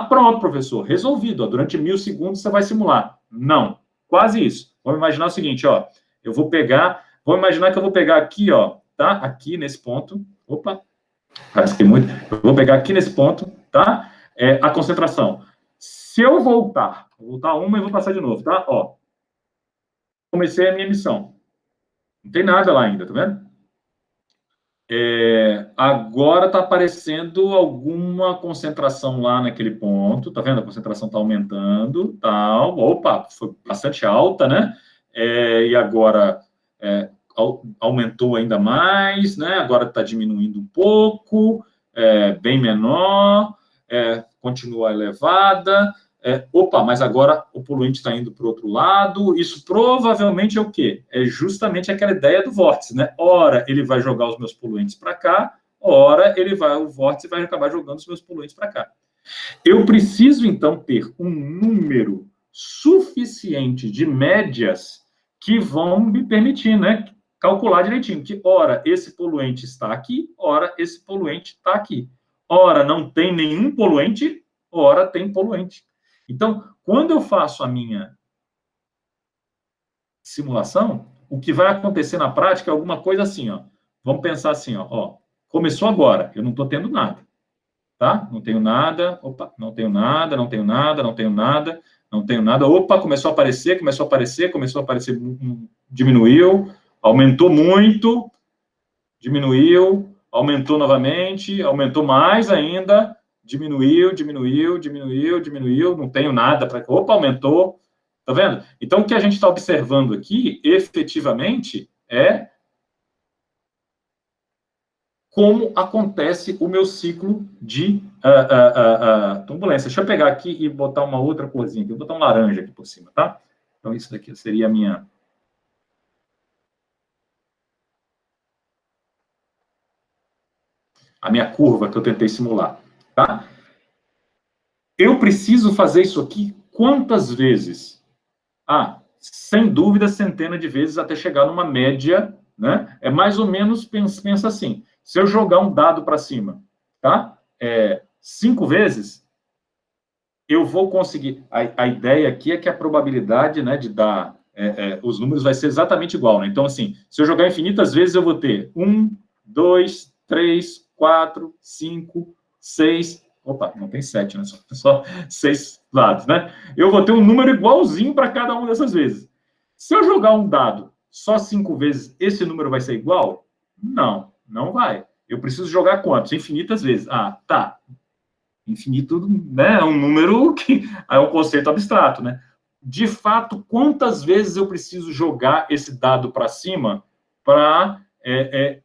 Pronto, professor, resolvido. Durante 1.000 segundos você vai simular. Não, quase isso. Vamos imaginar o seguinte, ó. Vamos imaginar que eu vou pegar aqui, ó, tá? Aqui nesse ponto. Opa, Parece que tem muito. Eu vou pegar aqui nesse ponto, tá? A concentração. Se eu voltar, vou voltar uma e vou passar de novo, tá? Ó, comecei a minha missão. Não tem nada lá ainda, tá vendo? Agora está aparecendo alguma concentração lá naquele ponto, tá vendo? A concentração está aumentando, tal. Opa, foi bastante alta, né? E agora aumentou ainda mais, né? Agora está diminuindo um pouco, bem menor, continua elevada. Opa, mas agora o poluente está indo para o outro lado. Isso provavelmente é o quê? É justamente aquela ideia do vórtice, né? Ora, ele vai jogar os meus poluentes para cá, ora, o vórtice vai acabar jogando os meus poluentes para cá. Eu preciso, então, ter um número suficiente de médias que vão me permitir, né, calcular direitinho, que, ora, esse poluente está aqui, ora, esse poluente está aqui. Ora, não tem nenhum poluente, ora, tem poluente. Então, quando eu faço a minha simulação, o que vai acontecer na prática é alguma coisa assim, ó. Vamos pensar assim, ó, começou agora, eu não estou tendo nada, tá? Não tenho nada, opa, não tenho nada, não tenho nada, não tenho nada, não tenho nada, opa, começou a aparecer, diminuiu, aumentou muito, diminuiu, aumentou novamente, aumentou mais ainda, diminuiu, não tenho nada para. Opa, aumentou. Tá vendo? Então, o que a gente está observando aqui, efetivamente, é como acontece o meu ciclo de turbulência. Deixa eu pegar aqui e botar uma outra corzinha aqui. Vou botar um laranja aqui por cima, tá? Então, isso daqui seria a minha curva que eu tentei simular, tá? Eu preciso fazer isso aqui quantas vezes? Sem dúvida, centenas de vezes até chegar numa média, né? É mais ou menos, pensa assim, se eu jogar um dado para cima, tá? 5 vezes, eu vou conseguir. A ideia aqui é que a probabilidade, né, de dar os números vai ser exatamente igual, né? Então, assim, se eu jogar infinitas vezes, eu vou ter 1, 2, 3, 4, 5, 6. Opa, não tem 7, né? Só 6 lados, né? Eu vou ter um número igualzinho para cada uma dessas vezes. Se eu jogar um dado só 5 vezes, esse número vai ser igual? Não, não vai. Eu preciso jogar quantos? Infinitas vezes. Tá. Infinito, né? É um número que é um conceito abstrato, né? De fato, quantas vezes eu preciso jogar esse dado para cima para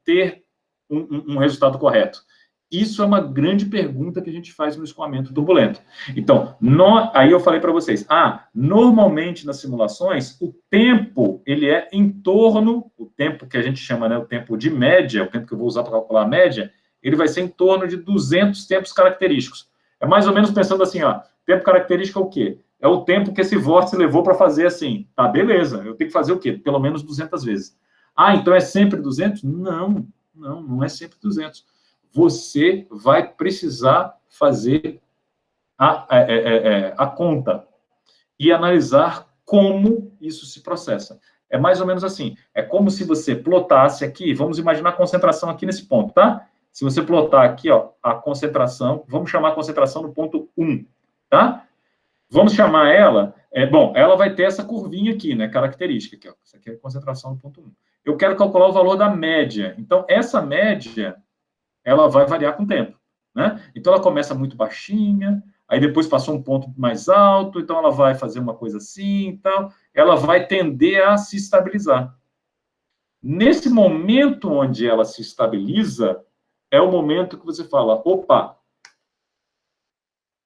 ter um resultado correto? Isso é uma grande pergunta que a gente faz no escoamento turbulento. Então, aí eu falei para vocês, normalmente nas simulações, o tempo, ele é em torno, o tempo que a gente chama, né, o tempo de média, o tempo que eu vou usar para calcular a média, ele vai ser em torno de 200 tempos característicos. É mais ou menos pensando assim, tempo característico é o quê? É o tempo que esse vórtice levou para fazer assim. Tá, beleza, eu tenho que fazer o quê? Pelo menos 200 vezes. Então é sempre 200? Não é sempre 200. Você vai precisar fazer a conta e analisar como isso se processa. É mais ou menos assim. É como se você plotasse aqui, vamos imaginar a concentração aqui nesse ponto, tá? Se você plotar aqui, a concentração, vamos chamar a concentração no ponto 1, tá? Vamos chamar ela, ela vai ter essa curvinha aqui, né, característica, aqui, isso aqui é a concentração no ponto 1. Eu quero calcular o valor da média. Então, essa média, ela vai variar com o tempo, né? Então, ela começa muito baixinha, aí depois passou um ponto mais alto, então ela vai fazer uma coisa assim, então, ela vai tender a se estabilizar. Nesse momento onde ela se estabiliza, é o momento que você fala, opa,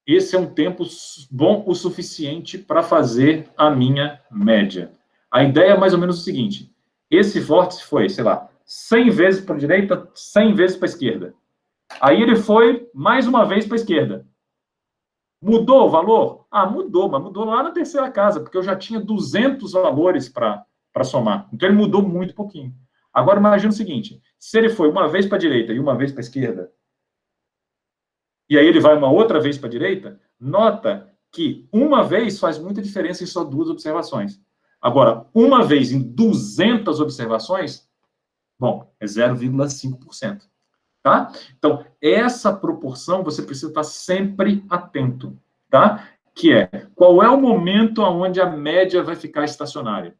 esse é um tempo bom o suficiente para fazer a minha média. A ideia é mais ou menos o seguinte, esse vórtice foi, sei lá, 100 vezes para a direita, 100 vezes para a esquerda. Aí ele foi mais uma vez para a esquerda. Mudou o valor? Mudou, mas mudou lá na terceira casa, porque eu já tinha 200 valores para somar. Então ele mudou muito pouquinho. Agora imagina o seguinte, se ele foi uma vez para a direita e uma vez para a esquerda, e aí ele vai uma outra vez para a direita, nota que uma vez faz muita diferença em só 2 observações. Agora, uma vez em 200 observações, bom, é 0,5%. tá? Então, essa proporção você precisa estar sempre atento, tá? Que é, qual é o momento onde a média vai ficar estacionária?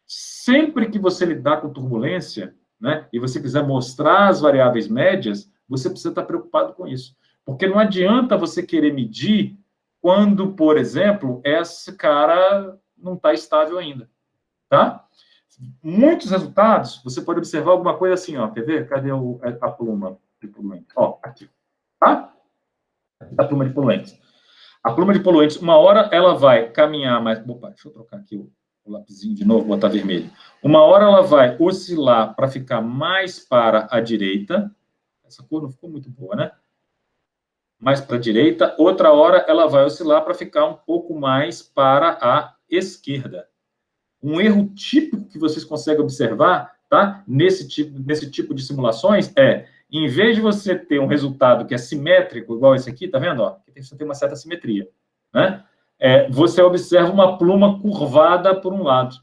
Sempre que você lidar com turbulência, né, e você quiser mostrar as variáveis médias, você precisa estar preocupado com isso. Porque não adianta você querer medir quando, por exemplo, esse cara não está estável ainda, tá? Muitos resultados, você pode observar alguma coisa assim, ó, quer ver? Cadê a pluma de poluente? Ó, aqui, tá? A pluma de poluentes. A pluma de poluentes, uma hora ela vai caminhar mais... Opa, deixa eu trocar aqui o lapisinho de novo, botar vermelho. Uma hora ela vai oscilar para ficar mais para a direita. Essa cor não ficou muito boa, né? Mais para a direita. Outra hora ela vai oscilar para ficar um pouco mais para a esquerda. Um erro típico que vocês conseguem observar, tá? Nesse tipo de simulações é, em vez de você ter um resultado que é simétrico, igual esse aqui, tá vendo? Ó, você tem uma certa simetria, né? Você observa uma pluma curvada por um lado.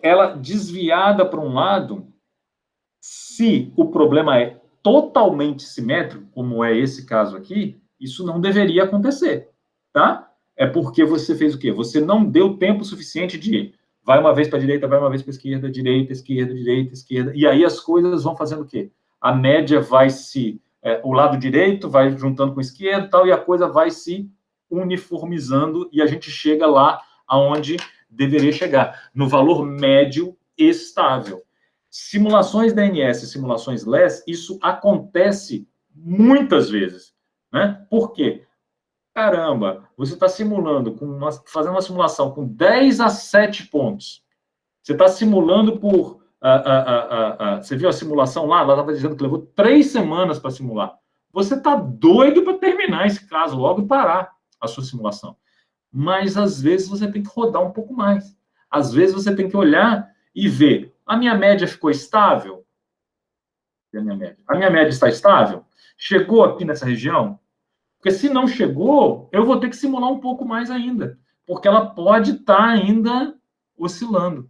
Ela desviada para um lado, se o problema é totalmente simétrico, como é esse caso aqui, isso não deveria acontecer, tá? É porque você fez o quê? Você não deu tempo suficiente de vai uma vez para a direita, vai uma vez para a esquerda, direita, esquerda, direita, esquerda, e aí as coisas vão fazendo o quê? A média vai o lado direito vai juntando com o esquerdo tal, e a coisa vai se uniformizando, e a gente chega lá aonde deveria chegar, no valor médio estável. Simulações DNS, simulações LES, isso acontece muitas vezes, né? Por quê? Caramba, você está simulando, fazendo uma simulação com 10 a 7 pontos. Você está simulando por... você viu a simulação lá? Ela estava dizendo que levou 3 semanas para simular. Você está doido para terminar esse caso logo e parar a sua simulação. Mas, às vezes, você tem que rodar um pouco mais. Às vezes, você tem que olhar e ver. A minha média ficou estável? A minha média está estável? Chegou aqui nessa região? Porque se não chegou, eu vou ter que simular um pouco mais ainda, porque ela pode estar ainda oscilando.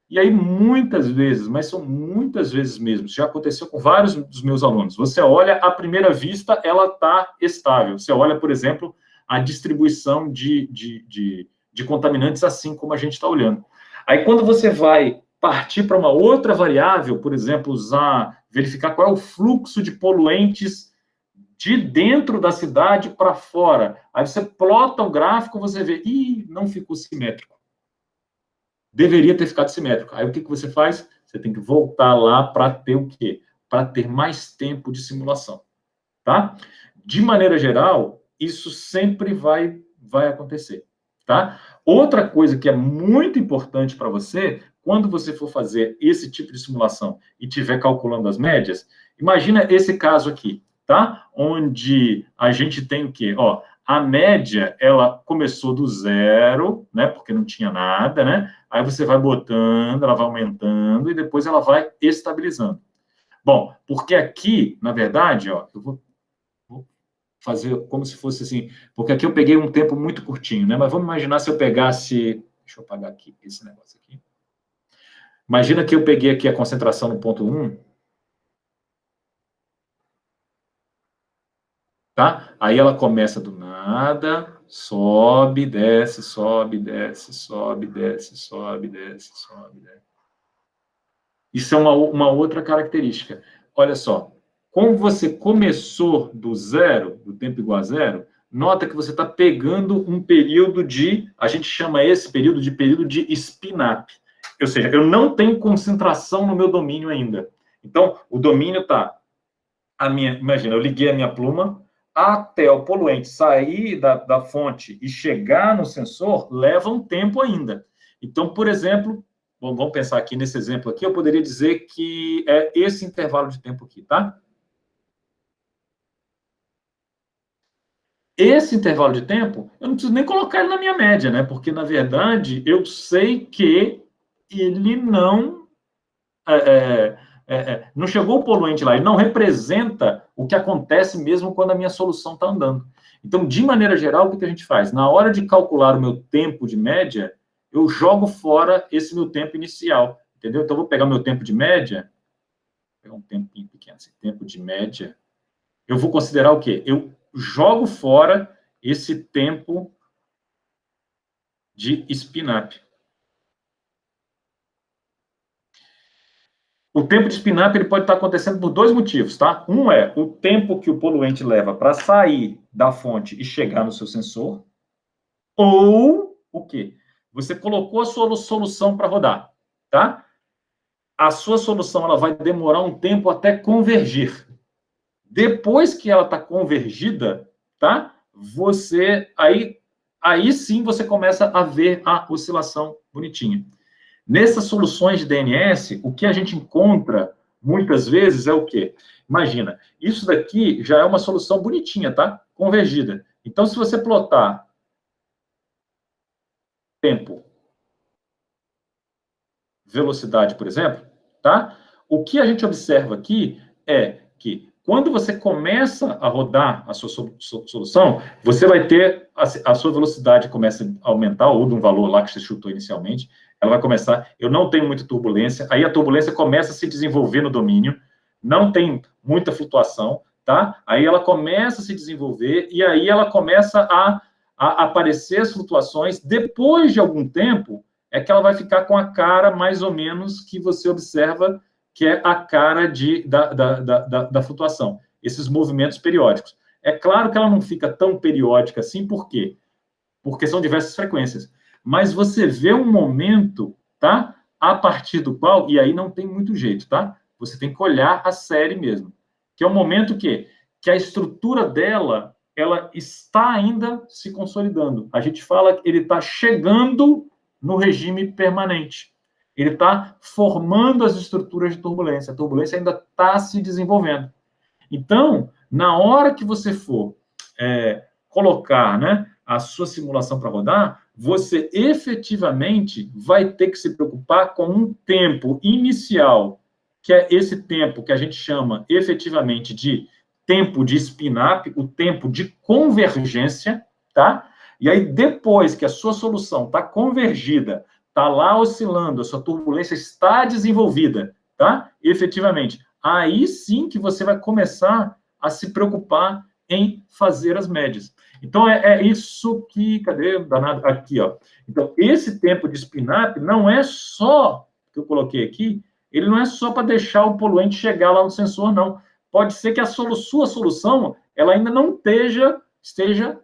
E aí, muitas vezes, mas são muitas vezes mesmo, já aconteceu com vários dos meus alunos, você olha, à primeira vista, ela está estável. Você olha, por exemplo, a distribuição de contaminantes, assim como a gente está olhando. Aí, quando você vai partir para uma outra variável, por exemplo, verificar qual é o fluxo de poluentes de dentro da cidade para fora. Aí você plota o gráfico, você vê, não ficou simétrico. Deveria ter ficado simétrico. Aí o que você faz? Você tem que voltar lá para ter o quê? Para ter mais tempo de simulação, tá? De maneira geral, isso sempre vai acontecer, tá? Outra coisa que é muito importante para você, quando você for fazer esse tipo de simulação e estiver calculando as médias, imagina esse caso aqui, tá? Onde a gente tem o quê? Ó, a média, ela começou do zero, né? Porque não tinha nada, né? Aí você vai botando, ela vai aumentando e depois ela vai estabilizando. Bom, porque aqui, na verdade, ó, eu vou fazer como se fosse assim, porque aqui eu peguei um tempo muito curtinho, né? Mas vamos imaginar se eu pegasse, deixa eu apagar aqui esse negócio aqui. Imagina que eu peguei aqui a concentração no ponto 1, tá? Aí ela começa do nada, sobe, desce, sobe, desce, sobe, desce, sobe, desce, sobe, desce. Isso é uma outra característica. Olha só, como você começou do zero, do tempo igual a zero, nota que você está pegando um período a gente chama esse período de spin-up. Ou seja, eu não tenho concentração no meu domínio ainda. Então, o domínio está... Imagina, eu liguei a minha pluma, até o poluente sair da fonte e chegar no sensor, leva um tempo ainda. Então, por exemplo, vamos pensar aqui nesse exemplo aqui, eu poderia dizer que é esse intervalo de tempo aqui, tá? Esse intervalo de tempo, eu não preciso nem colocar ele na minha média, né? Porque, na verdade, eu sei que ele não chegou o poluente lá, ele não representa o que acontece mesmo quando a minha solução está andando. Então, de maneira geral, o que a gente faz? Na hora de calcular o meu tempo de média, eu jogo fora esse meu tempo inicial, entendeu? Então, eu vou pegar meu tempo de média, pegar um tempinho pequeno, assim, tempo de média, eu vou considerar o quê? Eu jogo fora esse tempo de spin-up. O tempo de spin-up ele pode estar acontecendo por dois motivos, tá? Um é o tempo que o poluente leva para sair da fonte e chegar no seu sensor, ou o quê? Você colocou a sua solução para rodar, tá? A sua solução ela vai demorar um tempo até convergir. Depois que ela está convergida, tá? Aí sim você começa a ver a oscilação bonitinha. Nessas soluções de DNS, o que a gente encontra muitas vezes é o quê? Imagina, isso daqui já é uma solução bonitinha, tá? Convergida. Então, se você plotar tempo, velocidade, por exemplo, tá? O que a gente observa aqui é que quando você começa a rodar a sua solução, você vai ter a sua velocidade começa a aumentar, ou de um valor lá que você chutou inicialmente, ela vai começar, eu não tenho muita turbulência, aí a turbulência começa a se desenvolver no domínio, não tem muita flutuação, tá? Aí ela começa a se desenvolver, e aí ela começa a aparecer as flutuações, depois de algum tempo, é que ela vai ficar com a cara mais ou menos que você observa que é a cara da flutuação, esses movimentos periódicos. É claro que ela não fica tão periódica assim, por quê? Porque são diversas frequências. Mas você vê um momento, tá? A partir do qual, e aí não tem muito jeito, tá? Você tem que olhar a série mesmo. Que é o momento que a estrutura dela, ela está ainda se consolidando. A gente fala que ele está chegando no regime permanente. Ele está formando as estruturas de turbulência. A turbulência ainda está se desenvolvendo. Então, na hora que você for colocar, né, a sua simulação para rodar, você efetivamente vai ter que se preocupar com um tempo inicial, que é esse tempo que a gente chama efetivamente de tempo de spin-up, o tempo de convergência, tá? E aí, depois que a sua solução está convergida, está lá oscilando, a sua turbulência está desenvolvida, tá? Efetivamente. Aí sim que você vai começar a se preocupar em fazer as médias. Então, é isso que... Cadê? Danado? Aqui, ó. Então, esse tempo de spin-up não é só, que eu coloquei aqui, ele não é só para deixar o poluente chegar lá no sensor, não. Pode ser que a sua solução ela ainda não esteja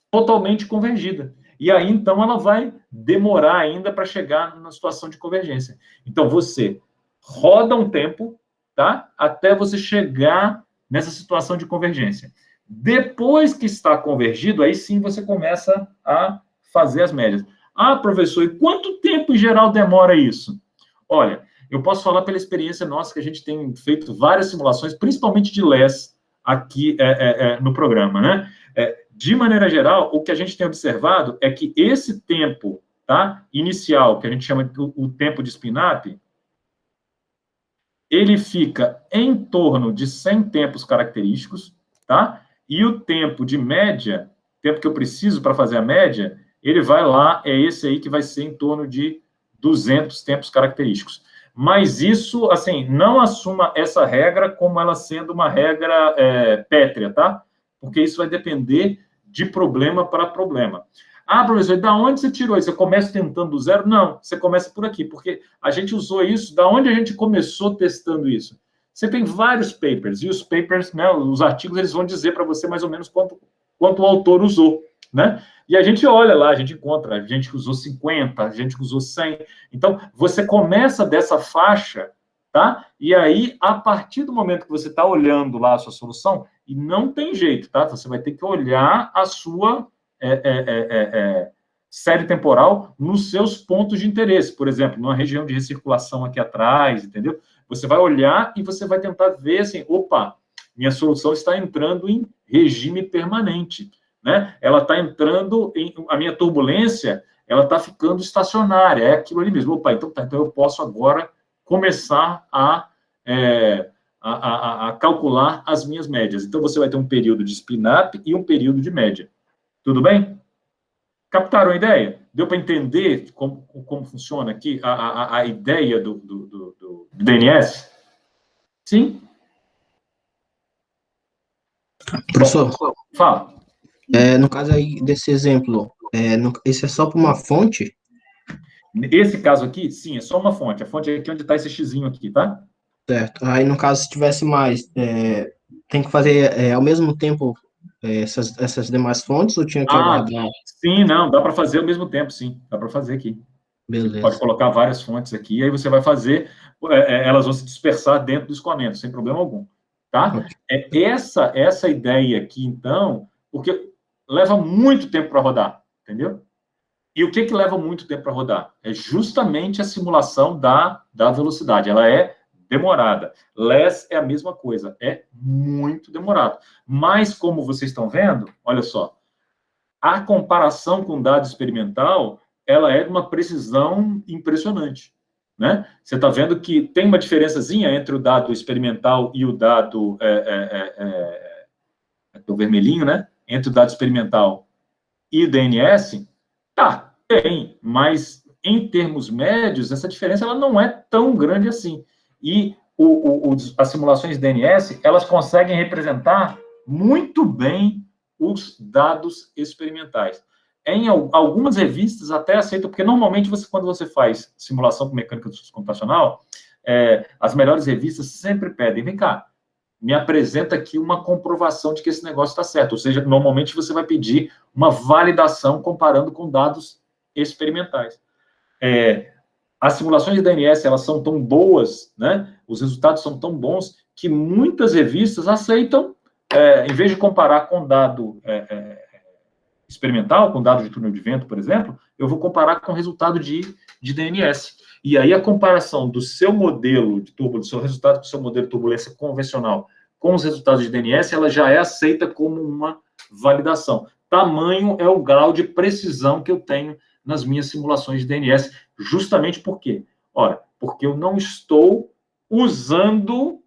totalmente convergida. E aí, então, ela vai demorar ainda para chegar na situação de convergência. Então, você roda um tempo, tá? Até você chegar nessa situação de convergência. Depois que está convergido, aí sim você começa a fazer as médias. Ah, professor, e quanto tempo em geral demora isso? Olha, eu posso falar pela experiência nossa que a gente tem feito várias simulações, principalmente de LES, aqui no programa, né? De maneira geral, o que a gente tem observado é que esse tempo, tá, inicial, que a gente chama de o tempo de spin-up, ele fica em torno de 100 tempos característicos, tá? E o tempo de média, tempo que eu preciso para fazer a média, ele vai lá, é esse aí que vai ser em torno de 200 tempos característicos. Mas isso, assim, não assuma essa regra como ela sendo uma regra pétrea, tá? Porque isso vai depender de problema para problema. Ah, professor, da onde você tirou isso? Você começa tentando do zero? Não, você começa por aqui, porque a gente usou isso, da onde a gente começou testando isso? Você tem vários papers, e os papers, né, os artigos, eles vão dizer para você mais ou menos quanto o autor usou, né? E a gente olha lá, a gente encontra, a gente usou 50, a gente usou 100. Então, você começa dessa faixa, tá? E aí, a partir do momento que você está olhando lá a sua solução, e não tem jeito, tá? Você vai ter que olhar a sua série temporal nos seus pontos de interesse. Por exemplo, numa região de recirculação aqui atrás, entendeu? Você vai olhar e você vai tentar ver assim, opa, minha solução está entrando em regime permanente, né? Ela está entrando em... A minha turbulência, ela está ficando estacionária, é aquilo ali mesmo. Opa, então, então eu posso agora começar a calcular as minhas médias. Então, você vai ter um período de spin-up e um período de média. Tudo bem? Captaram a ideia? Deu para entender como funciona aqui a ideia do DNS? Sim. Professor, Fala. no caso aí desse exemplo, esse é só para uma fonte? Esse caso aqui, sim, é só uma fonte. A fonte é aqui onde está esse xizinho aqui, tá? Certo. Aí, no caso, se tivesse mais, tem que fazer ao mesmo tempo essas demais fontes ou tinha que Ah, aguardar? sim, não, dá para fazer ao mesmo tempo, sim. Dá para fazer aqui. Você pode Beleza. colocar várias fontes aqui, aí você vai fazer, elas vão se dispersar dentro do escoamento, sem problema algum, tá? Ok. Essa ideia aqui, então, porque leva muito tempo para rodar, entendeu? E o que leva muito tempo para rodar? É justamente a simulação da velocidade. Ela é demorada. LESS é a mesma coisa, é muito demorado. Mas, como vocês estão vendo, olha só, a comparação com dado experimental, ela é de uma precisão impressionante. Né? Você está vendo que tem uma diferençazinha entre o dado experimental e o dado o vermelhinho, né? Entre o dado experimental e o DNS, tá, tem, mas em termos médios, essa diferença ela não é tão grande assim. E as simulações DNS, elas conseguem representar muito bem os dados experimentais. Em algumas revistas até aceitam, porque normalmente quando você faz simulação com mecânica computacional, as melhores revistas sempre pedem, vem cá, me apresenta aqui uma comprovação de que esse negócio está certo. Ou seja, normalmente você vai pedir uma validação comparando com dados experimentais. As simulações de DNS, elas são tão boas, né? Os resultados são tão bons que muitas revistas aceitam, em vez de comparar com dado experimental, com dado de túnel de vento, por exemplo, eu vou comparar com resultado de DNS. E aí a comparação do seu modelo de turbulência, do seu resultado com o seu modelo de turbulência convencional com os resultados de DNS, ela já é aceita como uma validação. Tamanho é o grau de precisão que eu tenho nas minhas simulações de DNS, justamente por quê? Ora, porque eu não estou usando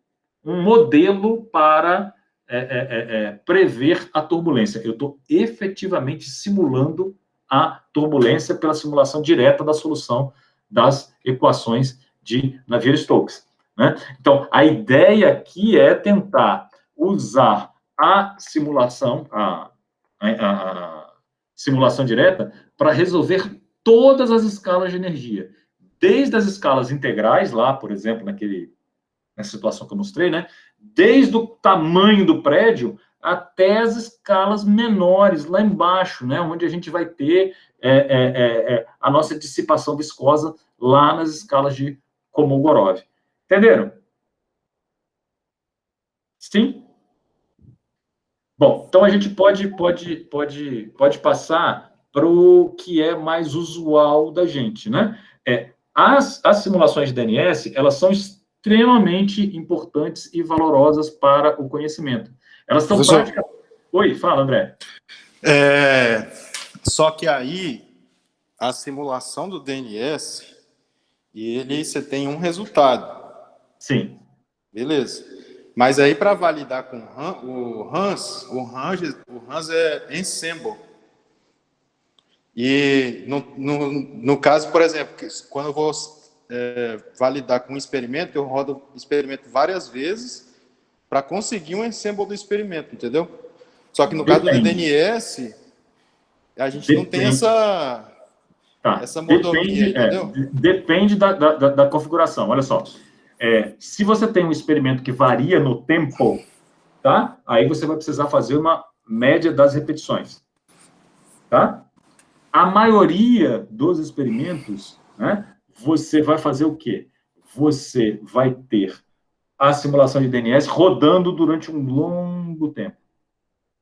um modelo para prever a turbulência. Eu estou efetivamente simulando a turbulência pela simulação direta da solução das equações de Navier-Stokes. Né? Então, a ideia aqui é tentar usar a simulação, a simulação direta, para resolver todas as escalas de energia. Desde as escalas integrais, lá, por exemplo, nessa situação que eu mostrei, né? Desde o tamanho do prédio até as escalas menores, lá embaixo, né? Onde a gente vai ter a nossa dissipação viscosa lá nas escalas de Kolmogorov. Entenderam? Sim? Bom, então a gente pode passar para o que é mais usual da gente, né? As simulações de DNS, elas são extremamente importantes e valorosas para o conhecimento. Elas são Professor, práticas... Oi, fala, André. Só que aí, a simulação do DNS, você tem um resultado. Sim. Beleza. Mas aí, para validar com o Hans é ensemble. E no caso, por exemplo, quando eu vou validar com um experimento, eu rodo o experimento várias vezes para conseguir um ensemble do experimento, entendeu? Só que no caso do DNS, a gente não tem essa mordomia, entendeu? Depende da configuração. Olha só. Se você tem um experimento que varia no tempo, tá? Aí você vai precisar fazer uma média das repetições. Tá? A maioria dos experimentos, né, você vai fazer o quê? Você vai ter a simulação de DNS rodando durante um longo tempo.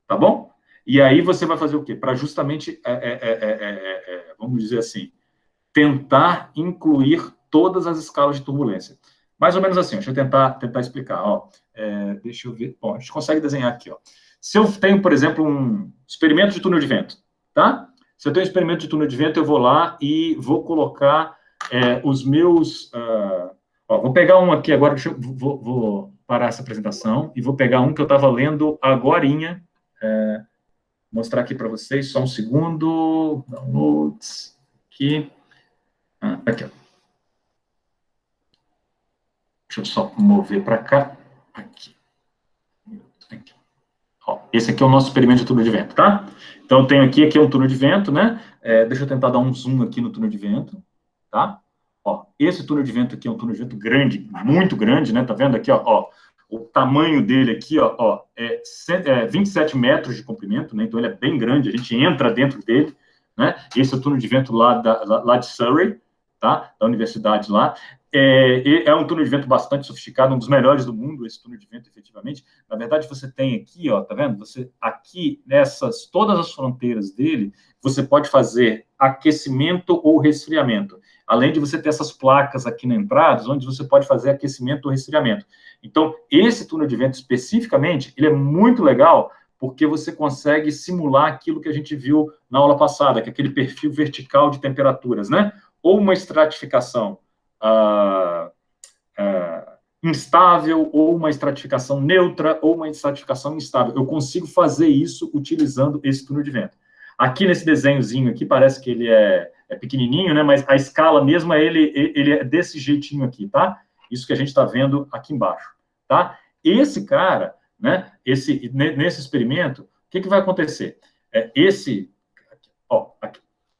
Tá bom? E aí você vai fazer o quê? Para justamente, vamos dizer assim, tentar incluir todas as escalas de turbulência. Mais ou menos assim, deixa eu tentar explicar. Ó, deixa eu ver. Bom, a gente consegue desenhar aqui. Ó. Se eu tenho, por exemplo, um experimento de túnel de vento, tá? Se eu tenho um experimento de túnel de vento, eu vou lá e vou colocar os meus... vou pegar um aqui agora, vou parar essa apresentação e vou pegar um que eu estava lendo agorinha, mostrar aqui para vocês, só um segundo, downloads, aqui, aqui, ó. Deixa eu só mover para cá. Aqui. Aqui. Ó, esse aqui é o nosso experimento de túnel de vento, tá? Então, eu tenho aqui é um túnel de vento, né? Deixa eu tentar dar um zoom aqui no túnel de vento, tá? Ó, esse túnel de vento aqui é um túnel de vento grande, muito grande, né? Tá vendo aqui, ó, o tamanho dele aqui, ó, é 27 metros de comprimento, né? Então, ele é bem grande, a gente entra dentro dele, né? Esse é o túnel de vento lá de Surrey, tá? Da universidade lá. É um túnel de vento bastante sofisticado, um dos melhores do mundo, esse túnel de vento, efetivamente. Na verdade, você tem aqui, ó, tá vendo? Você, aqui, todas as fronteiras dele, você pode fazer aquecimento ou resfriamento. Além de você ter essas placas aqui na entrada, onde você pode fazer aquecimento ou resfriamento. Então, esse túnel de vento, especificamente, ele é muito legal, porque você consegue simular aquilo que a gente viu na aula passada, que é aquele perfil vertical de temperaturas, né? Ou uma estratificação instável, ou uma estratificação neutra, ou uma estratificação instável. Eu consigo fazer isso utilizando esse túnel de vento. Aqui nesse desenhozinho aqui, parece que ele é pequenininho, né? Mas a escala mesmo, ele é desse jeitinho aqui, tá? Isso que a gente está vendo aqui embaixo, tá? Esse cara, né? Nesse experimento, o que vai acontecer?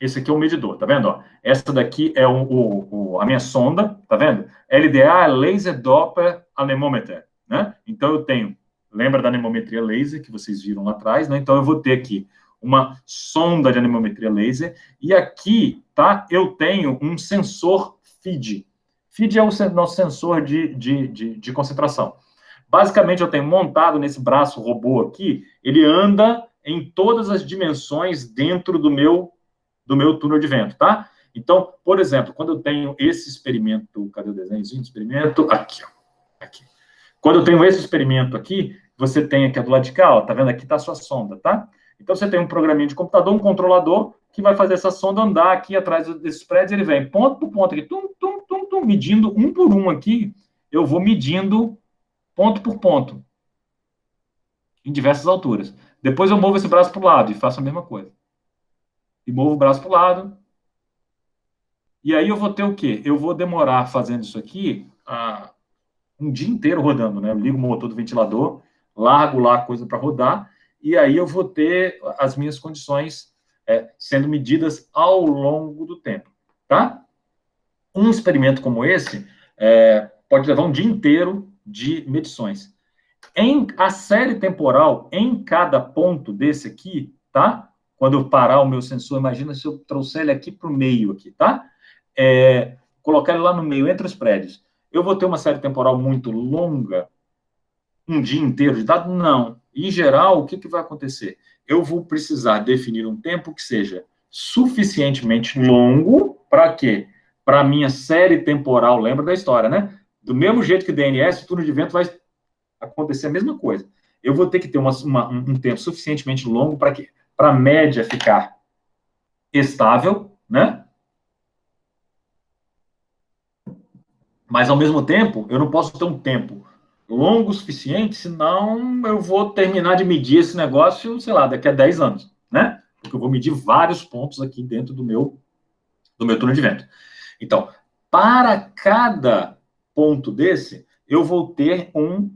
Esse aqui é o medidor, tá vendo? Ó, essa daqui é a minha sonda, tá vendo? LDA, Laser Doppler Anemometer, né? Então, eu tenho, lembra da anemometria laser que vocês viram lá atrás, né? Então, eu vou ter aqui uma sonda de anemometria laser, e aqui, tá? Eu tenho um sensor FID. FID é o nosso sensor de concentração. Basicamente, eu tenho montado nesse braço robô aqui, ele anda em todas as dimensões dentro do meu túnel de vento, tá? Então, por exemplo, quando eu tenho esse experimento, cadê o desenhozinho do experimento? Aqui, ó. Aqui. Quando eu tenho esse experimento aqui, você tem aqui do lado de cá, ó, tá vendo? Aqui tá a sua sonda, tá? Então, você tem um programinha de computador, um controlador, que vai fazer essa sonda andar aqui atrás desses prédios, ele vem ponto por ponto aqui, medindo um por um aqui, eu vou medindo ponto por ponto, em diversas alturas. Depois eu movo esse braço para o lado e faço a mesma coisa. E movo o braço para o lado. E aí eu vou ter o quê? Eu vou demorar fazendo isso aqui um dia inteiro rodando, né? Eu ligo o motor do ventilador, largo lá a coisa para rodar, e aí eu vou ter as minhas condições sendo medidas ao longo do tempo, tá? Um experimento como esse pode levar um dia inteiro de medições. A série temporal, em cada ponto desse aqui, tá? Quando eu parar o meu sensor, imagina se eu trouxer ele aqui para o meio, aqui, tá? Colocar ele lá no meio, entre os prédios. Eu vou ter uma série temporal muito longa, um dia inteiro de dado? Não. Em geral, o que vai acontecer? Eu vou precisar definir um tempo que seja suficientemente longo para quê? Para a minha série temporal, lembra da história, né? Do mesmo jeito que DNS, o túnel de vento vai acontecer a mesma coisa. Eu vou ter que ter um tempo suficientemente longo para quê? Para a média ficar estável, né? Mas, ao mesmo tempo, eu não posso ter um tempo longo o suficiente, senão eu vou terminar de medir esse negócio, sei lá, daqui a 10 anos, né? Porque eu vou medir vários pontos aqui dentro do meu túnel de vento. Então, para cada ponto desse, eu vou ter um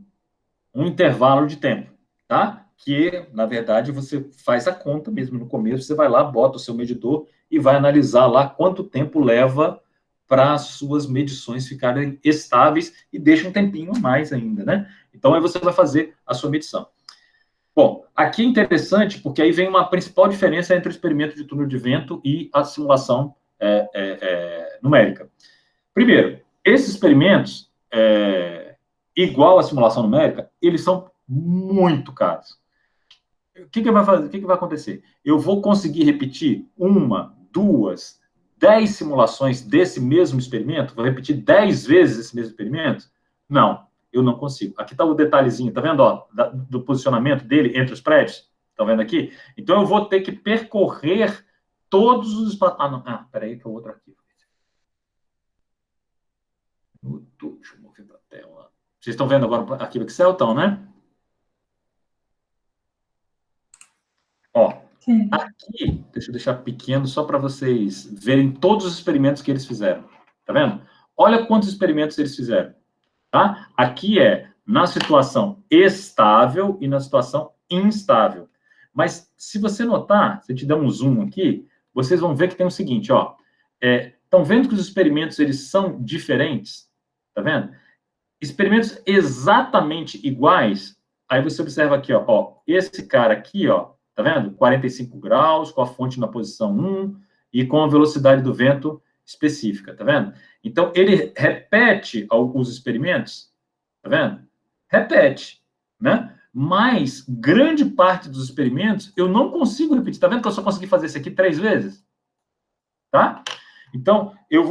intervalo de tempo, tá? Que, na verdade, você faz a conta mesmo no começo, você vai lá, bota o seu medidor e vai analisar lá quanto tempo leva para as suas medições ficarem estáveis e deixa um tempinho a mais ainda, né? Então, aí você vai fazer a sua medição. Bom, aqui é interessante, porque aí vem uma principal diferença entre o experimento de túnel de vento e a simulação numérica. Primeiro, esses experimentos, igual à simulação numérica, eles são muito caros. O que vai fazer? O que vai acontecer? Eu vou conseguir repetir 1, 2, 10 simulações desse mesmo experimento? Vou repetir 10 vezes esse mesmo experimento? Não, eu não consigo. Aqui está o detalhezinho, tá vendo? Ó, do posicionamento dele entre os prédios. Estão vendo aqui? Então, eu vou ter que percorrer todos os... peraí, que é o outro aqui. Deixa eu mover para a tela. Vocês estão vendo agora o arquivo Excel, então, né? Ó, sim. Aqui, deixa eu deixar pequeno só para vocês verem todos os experimentos que eles fizeram. Tá vendo? Olha quantos experimentos eles fizeram. Tá? Aqui na situação estável e na situação instável. Mas, se você notar, se eu te der um zoom aqui, vocês vão ver que tem o seguinte, ó. Estão vendo que os experimentos, eles são diferentes? Tá vendo? Experimentos exatamente iguais, aí você observa aqui, ó, esse cara aqui, ó, tá vendo? 45 graus, com a fonte na posição 1 e com a velocidade do vento específica, tá vendo? Então, ele repete os experimentos, tá vendo? Repete, né? Mas grande parte dos experimentos eu não consigo repetir. Tá vendo que eu só consegui fazer isso aqui 3 vezes? Tá? Então, eu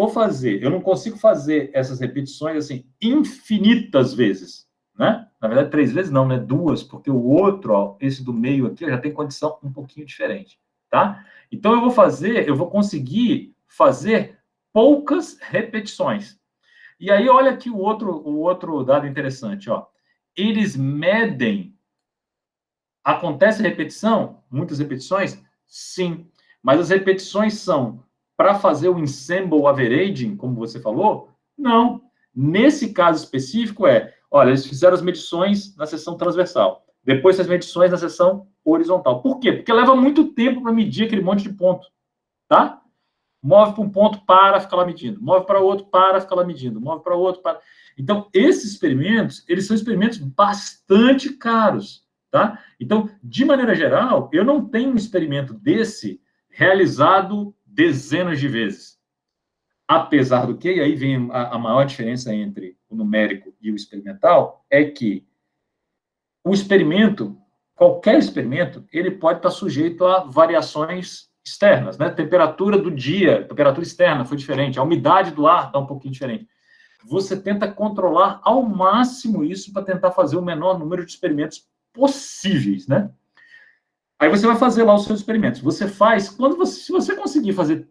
não consigo fazer essas repetições, assim, infinitas vezes, né? Na verdade, 3 vezes não, né? 2, porque o outro, ó, esse do meio aqui, já tem condição um pouquinho diferente, tá? Então, eu vou conseguir fazer poucas repetições. E aí, olha aqui o outro dado interessante, ó. Eles medem. Acontece repetição? Muitas repetições? Sim. Mas as repetições são para fazer o ensemble averaging, como você falou? Não. Nesse caso específico olha, eles fizeram as medições na seção transversal, depois as medições na seção horizontal. Por quê? Porque leva muito tempo para medir aquele monte de ponto, tá? Move para um ponto, para, fica lá medindo. Move para outro, para, fica lá medindo. Move para outro, para. Então, esses experimentos, eles são experimentos bastante caros, tá? Então, de maneira geral, eu não tenho um experimento desse realizado dezenas de vezes. Apesar do que, e aí vem a maior diferença entre o numérico e o experimental, é que o experimento, qualquer experimento, ele pode estar sujeito a variações externas, né? Temperatura do dia, temperatura externa foi diferente, a umidade do ar está um pouquinho diferente. Você tenta controlar ao máximo isso para tentar fazer o menor número de experimentos possíveis, né? Aí você vai fazer lá os seus experimentos. Você faz, se você conseguir fazer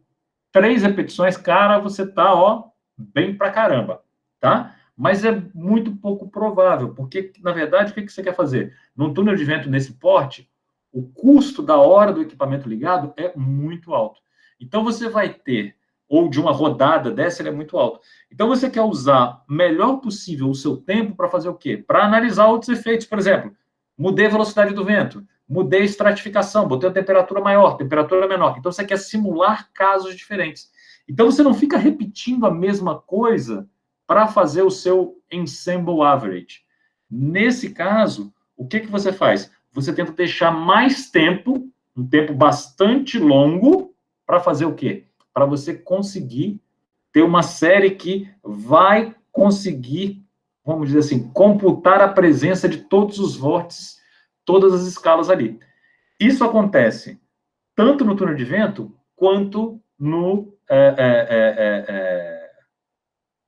3 repetições, cara, você tá, ó, bem pra caramba, tá? Mas é muito pouco provável, porque, na verdade, o que você quer fazer? Num túnel de vento nesse porte, o custo da hora do equipamento ligado é muito alto. Então, você vai ter, ou de uma rodada dessa, ele é muito alto. Então, você quer usar o melhor possível o seu tempo para fazer o quê? Para analisar outros efeitos. Por exemplo, mudei a velocidade do vento, mudei a estratificação, botei a temperatura maior, temperatura menor. Então, você quer simular casos diferentes. Então, você não fica repetindo a mesma coisa para fazer o seu ensemble average. Nesse caso, o que você faz? Você tenta deixar mais tempo, um tempo bastante longo, para fazer o quê? Para você conseguir ter uma série que vai conseguir, vamos dizer assim, computar a presença de todos os vórtices, todas as escalas ali. Isso acontece tanto no túnel de vento quanto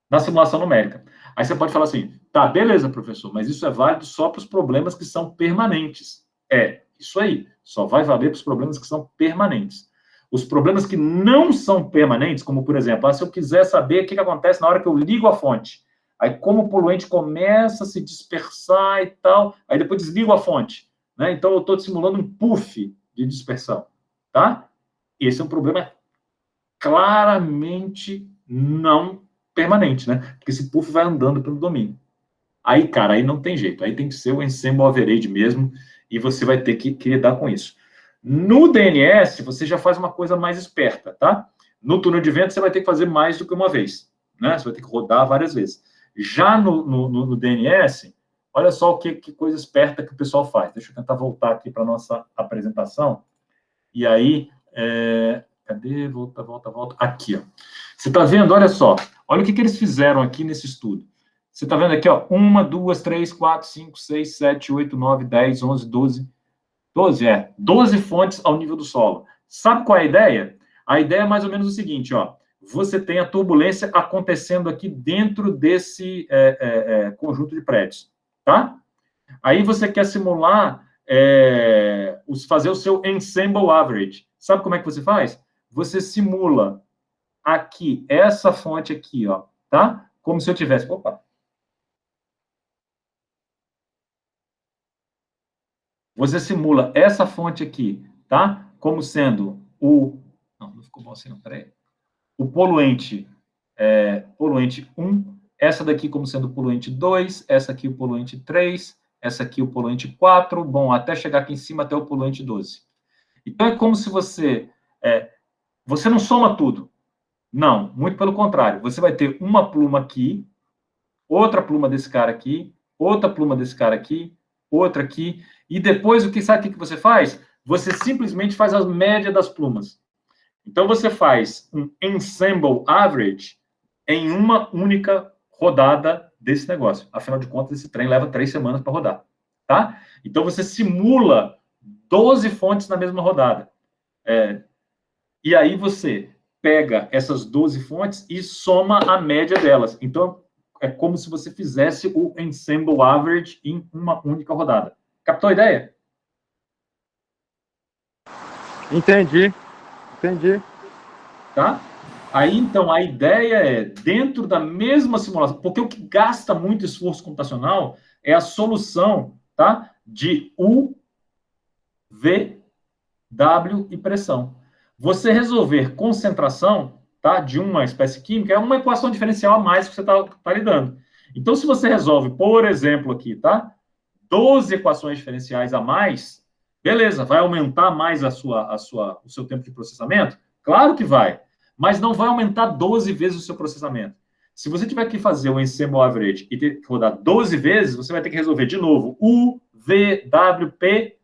na simulação numérica. Aí você pode falar assim, tá, beleza, professor, mas isso é válido só para os problemas que são permanentes. Isso aí, só vai valer para os problemas que são permanentes. Os problemas que não são permanentes, como, por exemplo, se eu quiser saber o que acontece na hora que eu ligo a fonte, aí como o poluente começa a se dispersar e tal, aí depois desligo a fonte, né? Então eu estou simulando um puff de dispersão, tá? Esse é um problema claramente não permanente, né? Porque esse puff vai andando pelo domínio. Aí, cara, aí não tem jeito. Aí tem que ser o ensemble average mesmo, e você vai ter que lidar com isso. No DNS, você já faz uma coisa mais esperta, tá? No túnel de vento, você vai ter que fazer mais do que uma vez, né? Você vai ter que rodar várias vezes. Já no DNS, olha só que coisa esperta que o pessoal faz. Deixa eu tentar voltar aqui para a nossa apresentação. E aí, cadê? Volta. Aqui, ó. Você está vendo? Olha só. Olha o que eles fizeram aqui nesse estudo. Você está vendo aqui, ó, 1, 2, 3, 4, 5, 6, 7, 8, 9, 10, 11, 12. 12 fontes ao nível do solo. Sabe qual é a ideia? A ideia é mais ou menos o seguinte, ó. Você tem a turbulência acontecendo aqui dentro desse conjunto de prédios, tá? Aí você quer simular, fazer o seu ensemble average. Sabe como é que você faz? Você simula aqui, essa fonte aqui, ó, tá? Como se eu tivesse... Opa! Você simula essa fonte aqui, tá? Como sendo o... Não ficou bom assim, não, peraí. O poluente 1, essa daqui como sendo o poluente 2, essa aqui o poluente 3, essa aqui o poluente 4, bom, até chegar aqui em cima até o poluente 12. Então, é como se você não soma tudo. Não, muito pelo contrário. Você vai ter uma pluma aqui, outra pluma desse cara aqui, outra pluma desse cara aqui, outra aqui, e depois sabe o que você faz? Você simplesmente faz a média das plumas. Então, você faz um ensemble average em uma única rodada desse negócio. Afinal de contas, esse trem leva 3 semanas para rodar, tá? Então, você simula 12 fontes na mesma rodada. E aí você pega essas 12 fontes e soma a média delas. Então, é como se você fizesse o ensemble average em uma única rodada. Captou a ideia? Entendi. Tá? Aí, então, a ideia é, dentro da mesma simulação, porque o que gasta muito esforço computacional é a solução, tá? De U, V, W e pressão. Você resolver concentração, tá? De uma espécie química é uma equação diferencial a mais que você tá lidando. Então, se você resolve, por exemplo, aqui, tá? 12 equações diferenciais a mais, beleza, vai aumentar mais o seu tempo de processamento? Claro que vai, mas não vai aumentar 12 vezes o seu processamento. Se você tiver que fazer o ensemble average e ter que rodar 12 vezes, você vai ter que resolver de novo U, V, W, P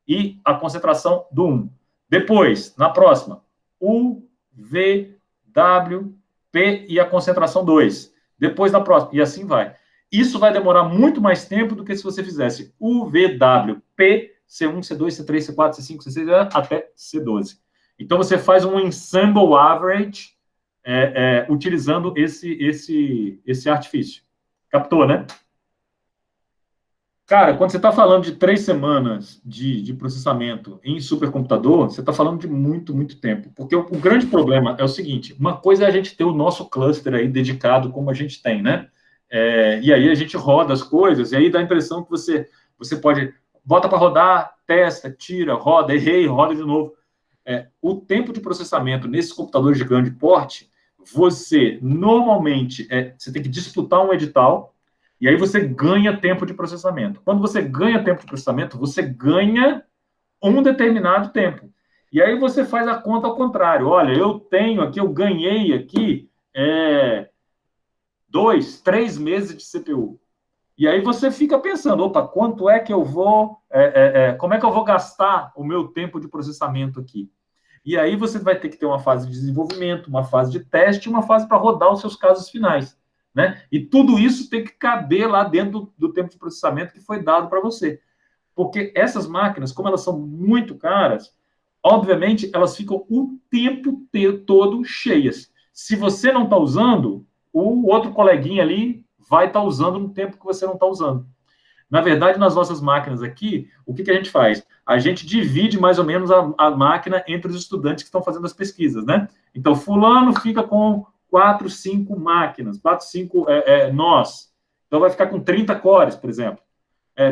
e a concentração do 1. Depois, na próxima, U, V, W, P e a concentração 2. Depois, na próxima, e assim vai. Isso vai demorar muito mais tempo do que se você fizesse U, V, W, P, C1, C2, C3, C4, C5, C6, até C12. Então, você faz um ensemble average utilizando esse artifício. Captou, né? Cara, quando você está falando de 3 semanas de processamento em supercomputador, você está falando de muito, muito tempo. Porque o grande problema é o seguinte, uma coisa é a gente ter o nosso cluster aí dedicado como a gente tem, né? E aí a gente roda as coisas, e aí dá a impressão que você pode, bota para rodar, testa, tira, roda, errei, roda de novo. O tempo de processamento nesses computadores de grande porte, você normalmente, você tem que disputar um edital, e aí você ganha tempo de processamento. Quando você ganha tempo de processamento, você ganha um determinado tempo. E aí você faz a conta ao contrário. Olha, eu ganhei aqui 2, 3 meses de CPU. E aí você fica pensando, opa, quanto é que eu vou... como é que eu vou gastar o meu tempo de processamento aqui? E aí você vai ter que ter uma fase de desenvolvimento, uma fase de teste, uma fase para rodar os seus casos finais. Né? E tudo isso tem que caber lá dentro do tempo de processamento que foi dado para você. Porque essas máquinas, como elas são muito caras, obviamente elas ficam o tempo todo cheias. Se você não está usando, o outro coleguinha ali vai estar usando no tempo que você não está usando. Na verdade, nas nossas máquinas aqui, o que a gente faz? A gente divide mais ou menos a máquina entre os estudantes que estão fazendo as pesquisas, né? Então, fulano fica com 4, 5 máquinas, 4, 5 nós. Então, vai ficar com 30 cores, por exemplo.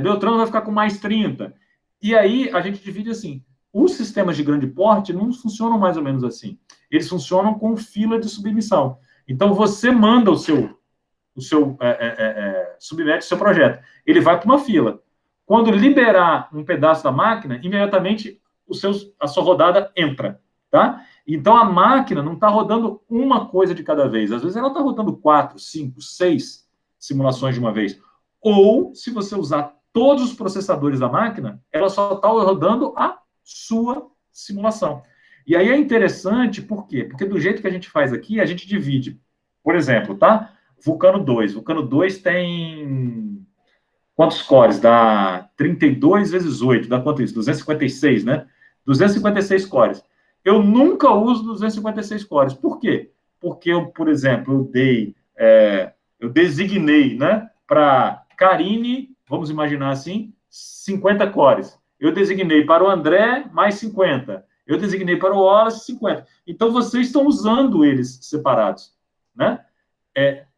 Beltrano vai ficar com mais 30. E aí, a gente divide assim. Os sistemas de grande porte não funcionam mais ou menos assim. Eles funcionam com fila de submissão. Então, você manda submete o seu projeto. Ele vai para uma fila. Quando liberar um pedaço da máquina, imediatamente a sua rodada entra, tá? Então, a máquina não está rodando uma coisa de cada vez. Às vezes, ela está rodando 4, 5, 6 simulações de uma vez. Ou, se você usar todos os processadores da máquina, ela só está rodando a sua simulação. E aí é interessante, por quê? Porque do jeito que a gente faz aqui, a gente divide, por exemplo, tá? Vulcano 2. Vulcano 2 tem quantos cores? Dá 32 vezes 8. Dá quanto isso? 256, né? 256 cores. Eu nunca uso 256 cores. Por quê? Porque eu, por exemplo, eu designei, né, para Karine, vamos imaginar assim, 50 cores. Eu designei para o André mais 50. Eu designei para o Wallace 50. Então, vocês estão usando eles separados, né?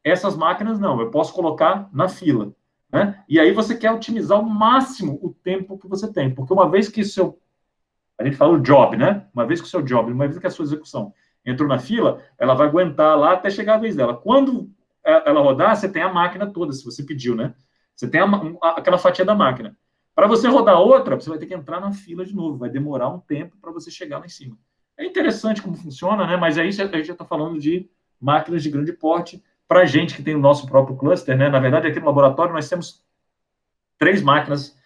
Essas máquinas não, eu posso colocar na fila, né? E aí você quer otimizar ao máximo o tempo que você tem, porque uma vez que a gente fala o job, né? Uma vez que a sua execução entrou na fila, ela vai aguentar lá até chegar a vez dela. Quando ela rodar, você tem a máquina toda, se você pediu, né? Você tem aquela fatia da máquina. Para você rodar outra, você vai ter que entrar na fila de novo, vai demorar um tempo para você chegar lá em cima. É interessante como funciona, né? Mas aí a gente já está falando de máquinas de grande porte. Para a gente que tem o nosso próprio cluster, né? Na verdade, aqui no laboratório nós temos 3 máquinas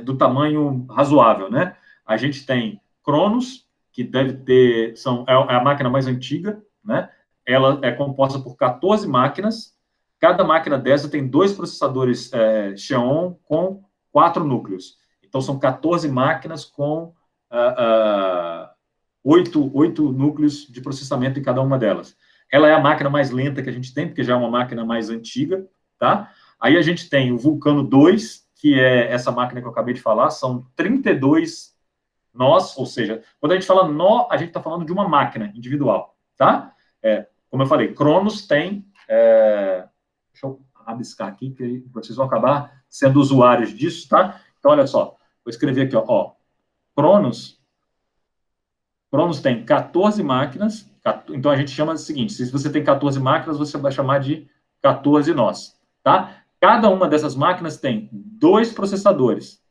do tamanho razoável, né? A gente tem Cronos, que deve ter, é a máquina mais antiga, né? Ela é composta por 14 máquinas. Cada máquina dessa tem 2 processadores Xeon com 4 núcleos. Então, são 14 máquinas com 8 núcleos de processamento em cada uma delas. Ela é a máquina mais lenta que a gente tem, porque já é uma máquina mais antiga, tá? Aí a gente tem o Vulcano 2, que é essa máquina que eu acabei de falar, são 32 nós, ou seja, quando a gente fala nó, a gente está falando de uma máquina individual, tá? Como eu falei, Cronos tem... deixa eu rabiscar aqui, que vocês vão acabar sendo usuários disso, tá? Então, olha só, vou escrever aqui, ó. Cronos tem 14 máquinas, então a gente chama o seguinte, se você tem 14 máquinas, você vai chamar de 14 nós, tá? Cada uma dessas máquinas tem 2 processadores.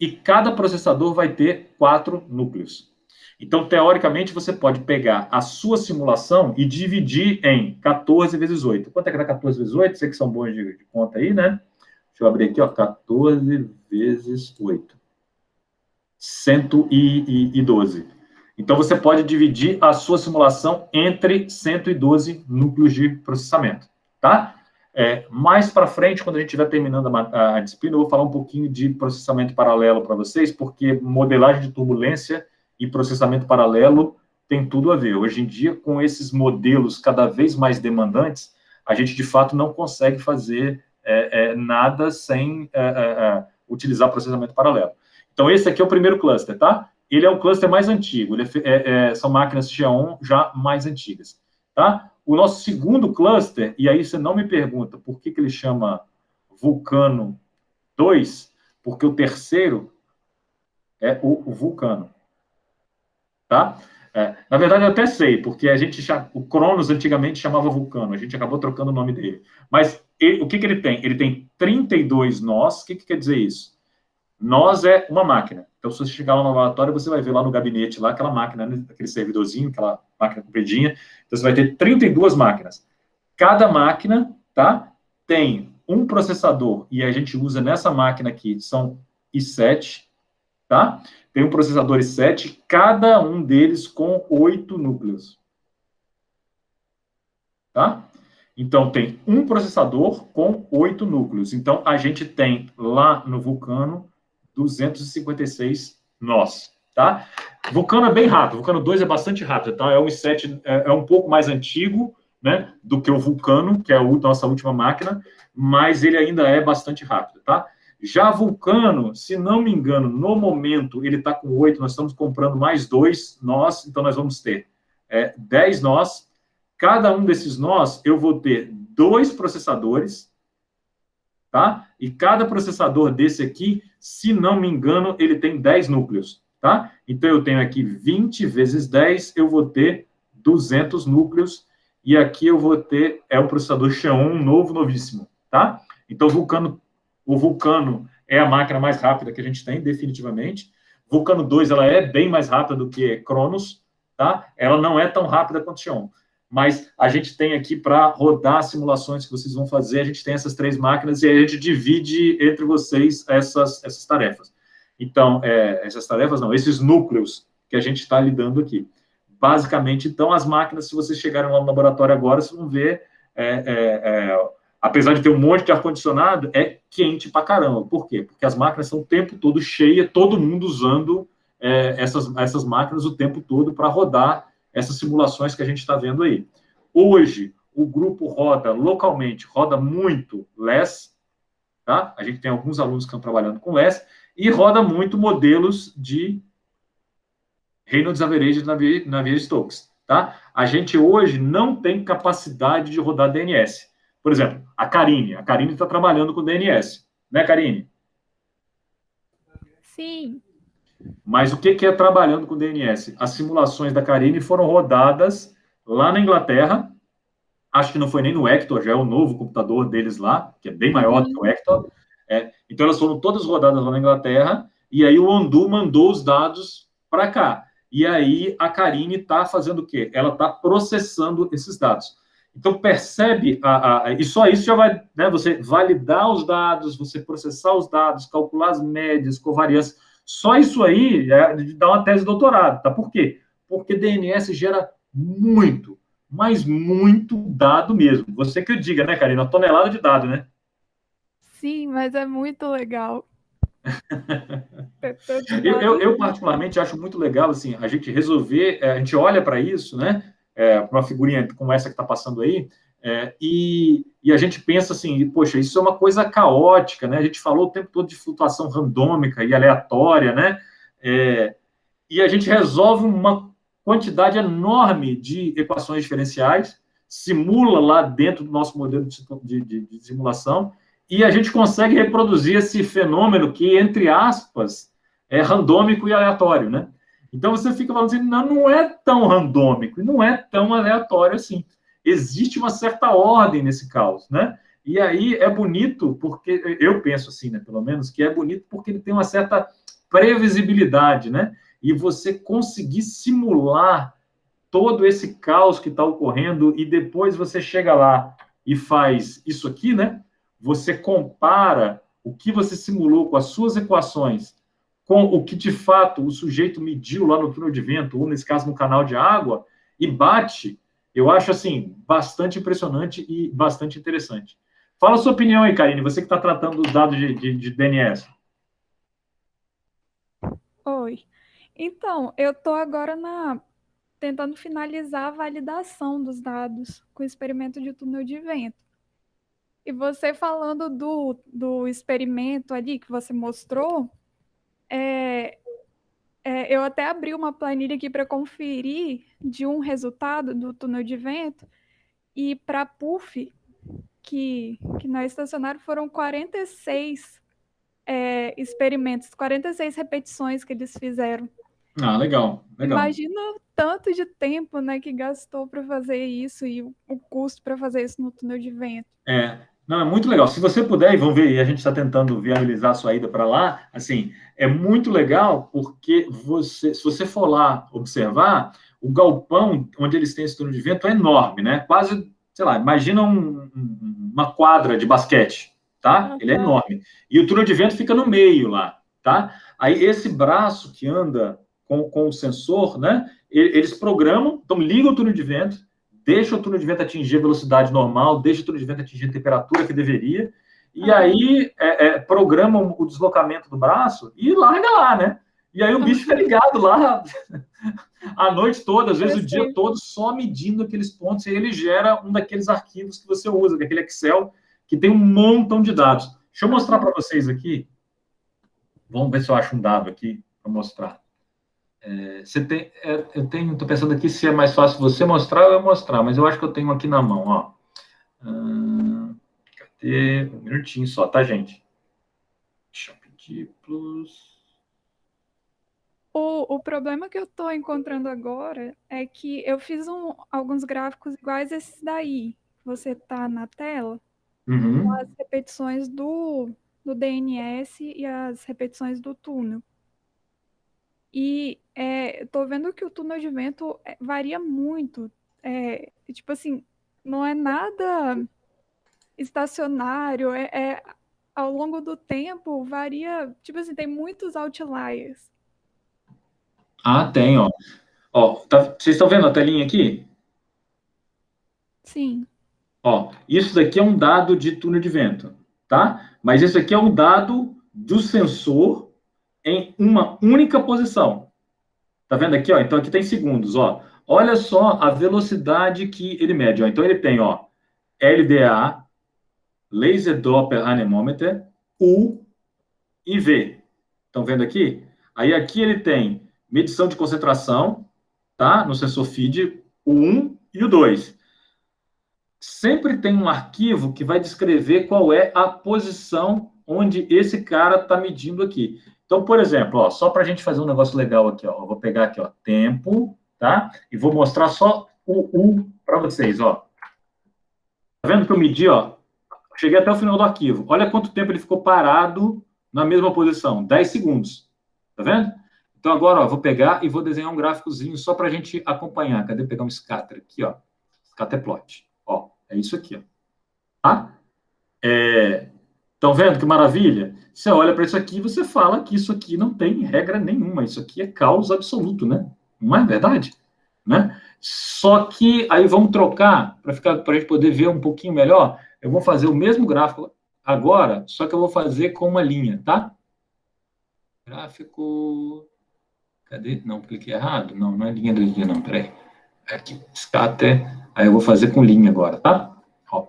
E cada processador vai ter 4 núcleos. Então, teoricamente, você pode pegar a sua simulação e dividir em 14 vezes 8. Quanto é que dá 14 vezes 8? Vocês que são bons de conta aí, né? Deixa eu abrir aqui, ó. 14 vezes 8. 112. Então, você pode dividir a sua simulação entre 112 núcleos de processamento, tá? Mais para frente, quando a gente estiver terminando a disciplina, eu vou falar um pouquinho de processamento paralelo para vocês, porque modelagem de turbulência e processamento paralelo tem tudo a ver. Hoje em dia, com esses modelos cada vez mais demandantes, a gente, de fato, não consegue fazer nada sem utilizar processamento paralelo. Então, esse aqui é o primeiro cluster, tá? Ele é o cluster mais antigo, são máquinas Xeon já mais antigas, tá? O nosso segundo cluster, e aí você não me pergunta por que ele chama Vulcano 2, porque o terceiro é o Vulcano, tá? Na verdade, eu até sei, porque o Cronos antigamente chamava Vulcano, a gente acabou trocando o nome dele. Mas o que ele tem? Ele tem 32 nós. O que quer dizer isso? Nós é uma máquina. Então, se você chegar lá no laboratório, você vai ver lá no gabinete, lá, aquela máquina, né, aquele servidorzinho, aquela máquina compridinha. Então, você vai ter 32 máquinas. Cada máquina, tá, tem um processador, e a gente usa nessa máquina aqui, são i7, tá? Tem um processador i7, cada um deles com 8 núcleos. Tá? Então, tem um processador com 8 núcleos. Então, a gente tem lá no Vulcano 256 nós, tá? Vulcano é bem rápido, Vulcano 2 é bastante rápido, tá? É um i7, é um pouco mais antigo, né, do que o Vulcano, que é a nossa última máquina, mas ele ainda é bastante rápido, tá? Já Vulcano, se não me engano, no momento ele está com 8, nós estamos comprando mais 2 nós, então nós vamos ter 10 nós. Cada um desses nós, eu vou ter 2 processadores, tá? E cada processador desse aqui, se não me engano, ele tem 10 núcleos, tá? Então, eu tenho aqui 20 vezes 10, eu vou ter 200 núcleos, e aqui eu vou ter, o processador Xeon novíssimo, tá? Então, o Vulcano é a máquina mais rápida que a gente tem, definitivamente. Vulcano 2, ela é bem mais rápida do que Cronos, tá? Ela não é tão rápida quanto Xeon. Mas a gente tem aqui para rodar as simulações que vocês vão fazer, a gente tem essas 3 máquinas e a gente divide entre vocês essas tarefas. Então, essas tarefas não, esses núcleos que a gente está lidando aqui. Basicamente, então, as máquinas, se vocês chegarem lá no laboratório agora, vocês vão ver, apesar de ter um monte de ar-condicionado, é quente pra caramba. Por quê? Porque as máquinas são o tempo todo cheias, todo mundo usando essas máquinas o tempo todo para rodar essas simulações que a gente está vendo aí. Hoje, o grupo roda localmente, roda muito LESS, tá? A gente tem alguns alunos que estão trabalhando com LESS, e roda muito modelos de Reynolds Average de Navier-Stokes, tá? A gente hoje não tem capacidade de rodar DNS. Por exemplo, a Karine está trabalhando com DNS, né, Karine? Sim. Mas o que é trabalhando com DNS? As simulações da Karine foram rodadas lá na Inglaterra, Acho que não foi nem no Hector, já é o novo computador deles lá, que é bem maior do que o Hector. Então, elas foram todas rodadas lá na Inglaterra, e aí o Ondu mandou os dados para cá. E aí a Karine está fazendo o quê? Ela está processando esses dados. Então, percebe, e só isso já vai, né, você validar os dados, você processar os dados, calcular as médias, covariância, só isso aí dá uma tese de doutorado, tá? Por quê? Porque DNS gera muito, mas muito dado mesmo. Você que eu diga, né, Karina? Uma tonelada de dado, né? Sim, mas é muito legal. Eu, particularmente, acho muito legal, assim, a gente resolver, a gente olha para isso, né, uma figurinha como essa que está passando aí, e a gente pensa assim, poxa, isso é uma coisa caótica, né, a gente falou o tempo todo de flutuação randômica e aleatória, né, e a gente resolve uma quantidade enorme de equações diferenciais, simula lá dentro do nosso modelo de simulação, e a gente consegue reproduzir esse fenômeno que, entre aspas, é randômico e aleatório, né? Então você fica falando assim, não é tão randômico e não é tão aleatório assim. Existe uma certa ordem nesse caos, né? E aí é bonito porque, eu penso assim, né, pelo menos, que é bonito porque ele tem uma certa previsibilidade, né? E você conseguir simular todo esse caos que está ocorrendo e depois você chega lá e faz isso aqui, né? Você compara o que você simulou com as suas equações com o que, de fato, o sujeito mediu lá no túnel de vento, ou, nesse caso, no canal de água, e bate, eu acho, assim, bastante impressionante e bastante interessante. Fala a sua opinião aí, Karine, você que está tratando dos dados de DNS. Oi. Então, eu estou agora tentando finalizar a validação dos dados com o experimento de túnel de vento. E você falando do experimento ali que você mostrou, eu até abri uma planilha aqui para conferir de um resultado do túnel de vento, e para a PUF, que na estacionária foram 46 experimentos, 46 repetições que eles fizeram. Ah, legal, legal. Imagina o tanto de tempo, né, que gastou para fazer isso e o custo para fazer isso no túnel de vento. Não, é muito legal. Se você puder, e vamos ver, e a gente está tentando viabilizar a sua ida para lá, assim, é muito legal porque se você for lá observar, o galpão onde eles têm esse túnel de vento é enorme, né? Quase, sei lá, imagina uma quadra de basquete, tá? Ele é enorme. E o túnel de vento fica no meio lá, tá? Aí esse braço que anda com o sensor, né? Eles programam, então ligam o túnel de vento, deixa o túnel de vento atingir a velocidade normal, deixa o túnel de vento atingir a temperatura que deveria, e aí programam o deslocamento do braço e larga lá, né? E aí o bicho fica ligado lá a noite toda, às vezes o dia todo, só medindo aqueles pontos, e aí ele gera um daqueles arquivos que você usa, daquele Excel, que tem um montão de dados. Deixa eu mostrar para vocês aqui. Vamos ver se eu acho um dado aqui para mostrar. Estou pensando aqui se é mais fácil você mostrar ou eu mostrar, mas eu acho que eu tenho aqui na mão, ó. Cadê? Um minutinho só, tá, gente? Deixa eu pedir plus. O problema que eu estou encontrando agora é que eu fiz alguns gráficos iguais a esses daí. Você está na tela, com as repetições do DNS e as repetições do túnel. E estou vendo que o túnel de vento varia muito. Tipo assim, não é nada estacionário, ao longo do tempo varia, tipo assim, tem muitos outliers. Ah, tem, ó. Vocês estão vendo a telinha aqui? Sim. Ó, isso daqui é um dado de túnel de vento, tá? Mas isso aqui é um dado do sensor em uma única posição. Tá vendo aqui, ó? Então aqui tem segundos, ó. Olha só a velocidade que ele mede, ó. Então ele tem, ó, LDA, Laser Doppler Anemometer, U e V. Estão vendo aqui? Aí aqui ele tem medição de concentração, tá? No sensor FID, o 1 e o 2. Sempre tem um arquivo que vai descrever qual é a posição onde esse cara está medindo aqui. Então, por exemplo, ó, só para a gente fazer um negócio legal aqui, ó, eu vou pegar aqui, ó, tempo, tá? E vou mostrar só o U para vocês, ó. Tá vendo que eu medi, ó? Cheguei até o final do arquivo. Olha quanto tempo ele ficou parado na mesma posição. 10 segundos. Tá vendo? Então, agora, ó, vou pegar e vou desenhar um gráficozinho só para a gente acompanhar. Cadê? Pegar um scatter aqui, ó. Scatterplot. Ó, é isso aqui, ó. Tá? Estão vendo que maravilha? Você olha para isso aqui e você fala que isso aqui não tem regra nenhuma. Isso aqui é caos absoluto, né? Não é verdade? Né? Só que aí vamos trocar para a gente poder ver um pouquinho melhor. Eu vou fazer o mesmo gráfico agora, só que eu vou fazer com uma linha, tá? Gráfico. Cadê? Não, cliquei errado. Não, não é linha 2D, não. Peraí. Aqui, scatter. Aí eu vou fazer com linha agora, tá? Ó.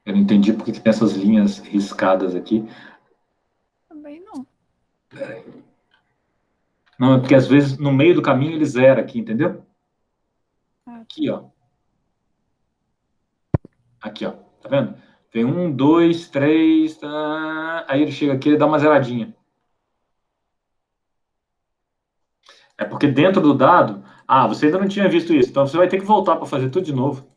Eu não entendi porque que tem essas linhas riscadas aqui. Também não. Peraí. Não, é porque às vezes no meio do caminho ele zera aqui, entendeu? Aqui, ó. Aqui, ó. Tá vendo? Tem 1, 2, 3, tá... Aí ele chega aqui e dá uma zeradinha. É porque dentro do dado... Ah, você ainda não tinha visto isso, então você vai ter que voltar para fazer tudo de novo.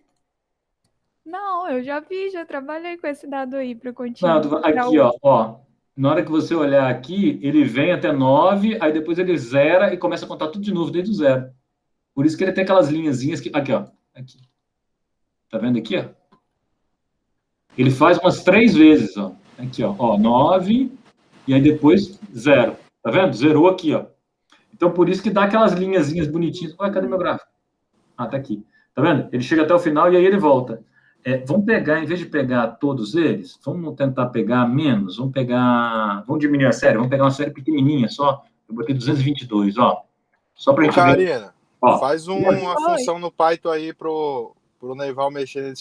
Não, eu já vi, já trabalhei com esse dado aí para contínuo. Não, aqui, ó. Na hora que você olhar aqui, ele vem até 9, aí depois ele zera e começa a contar tudo de novo desde o zero. Por isso que ele tem aquelas linhazinhas que... Aqui, ó. Aqui. Tá vendo aqui, ó? Ele faz umas 3 vezes, ó. Aqui, ó. 9, e aí depois 0. Tá vendo? Zerou aqui, ó. Então, por isso que dá aquelas linhazinhas bonitinhas. Ué, cadê meu gráfico? Ah, tá aqui. Tá vendo? Ele chega até o final e aí ele volta. Vamos pegar, em vez de pegar todos eles, vamos tentar pegar menos. Vamos diminuir a série. Vamos pegar uma série pequenininha só. Eu botei 222, ó. Só pra gente ver. Karina, faz uma função no Python aí pro Neival mexer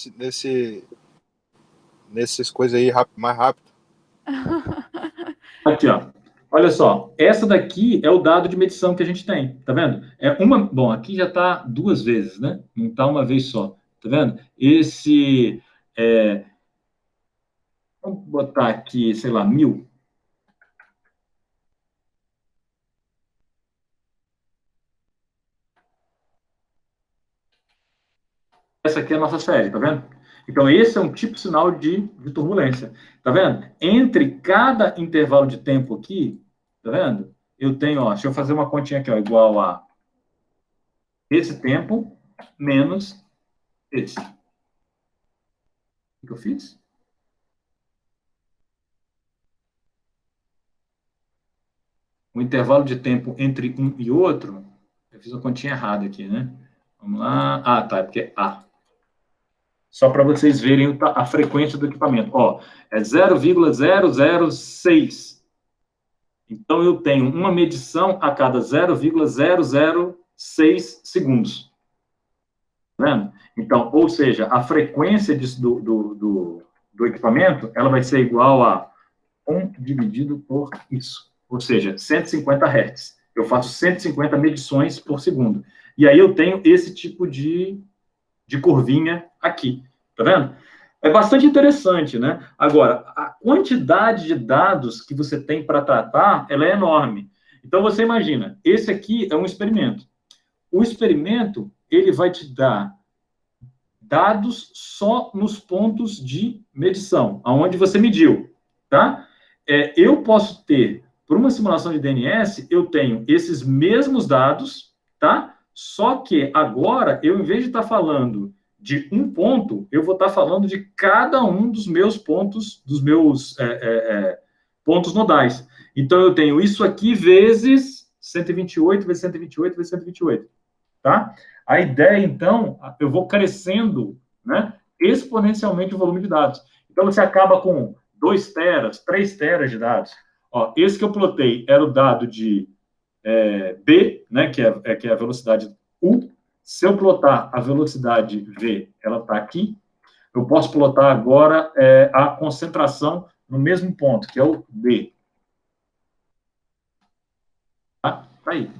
nesses coisas aí mais rápido. Aqui, ó. Olha só, essa daqui é o dado de medição que a gente tem, tá vendo? Bom, aqui já está 2 vezes, né? Não está uma vez só, tá vendo? Vamos botar aqui, sei lá, 1000. Essa aqui é a nossa série, tá vendo? Então, esse é um tipo sinal de turbulência, tá vendo? Entre cada intervalo de tempo aqui, tá vendo? Eu tenho, ó, deixa eu fazer uma continha aqui, ó, igual a esse tempo menos esse. O que eu fiz? O intervalo de tempo entre um e outro, eu fiz uma continha errada aqui, né? Vamos lá. Ah, tá, é porque é A. Só para vocês verem a frequência do equipamento. Ó, é 0,006. Então, eu tenho uma medição a cada 0,006 segundos. Tá vendo? Então, ou seja, a frequência do equipamento, ela vai ser igual a 1 dividido por isso. Ou seja, 150 Hz. Eu faço 150 medições por segundo. E aí eu tenho esse tipo de curvinha aqui. Tá vendo? É bastante interessante, né? Agora, a quantidade de dados que você tem para tratar, ela é enorme. Então, você imagina, esse aqui é um experimento. O experimento, ele vai te dar dados só nos pontos de medição, aonde você mediu, tá? Eu posso ter, por uma simulação de DNS, eu tenho esses mesmos dados, tá? Só que agora, eu, em vez de estar falando de um ponto, eu vou estar falando de cada um dos meus pontos, pontos nodais. Então, eu tenho isso aqui vezes 128, vezes 128, vezes 128, tá? A ideia, então, eu vou crescendo, né, exponencialmente o volume de dados. Então, você acaba com 2 teras, 3 teras de dados. Ó, esse que eu plotei era o dado de B, né, que é a velocidade U. Se eu plotar a velocidade V, ela está aqui. Eu posso plotar agora a concentração no mesmo ponto, que é o B. Tá aí.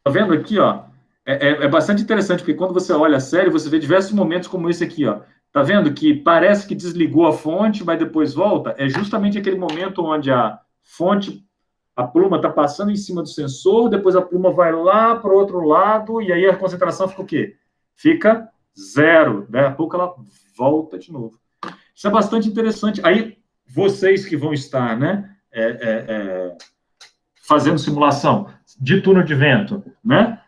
Tá vendo aqui, ó? É bastante interessante, porque quando você olha a série, você vê diversos momentos como esse aqui, ó. Tá vendo que parece que desligou a fonte, mas depois volta? É justamente aquele momento onde a fonte a pluma está passando em cima do sensor, depois a pluma vai lá para o outro lado, e aí a concentração fica o quê? Fica 0. Daí a pouco ela volta de novo. Isso é bastante interessante. Aí, vocês que vão estar, né, fazendo simulação de túnel de vento, né,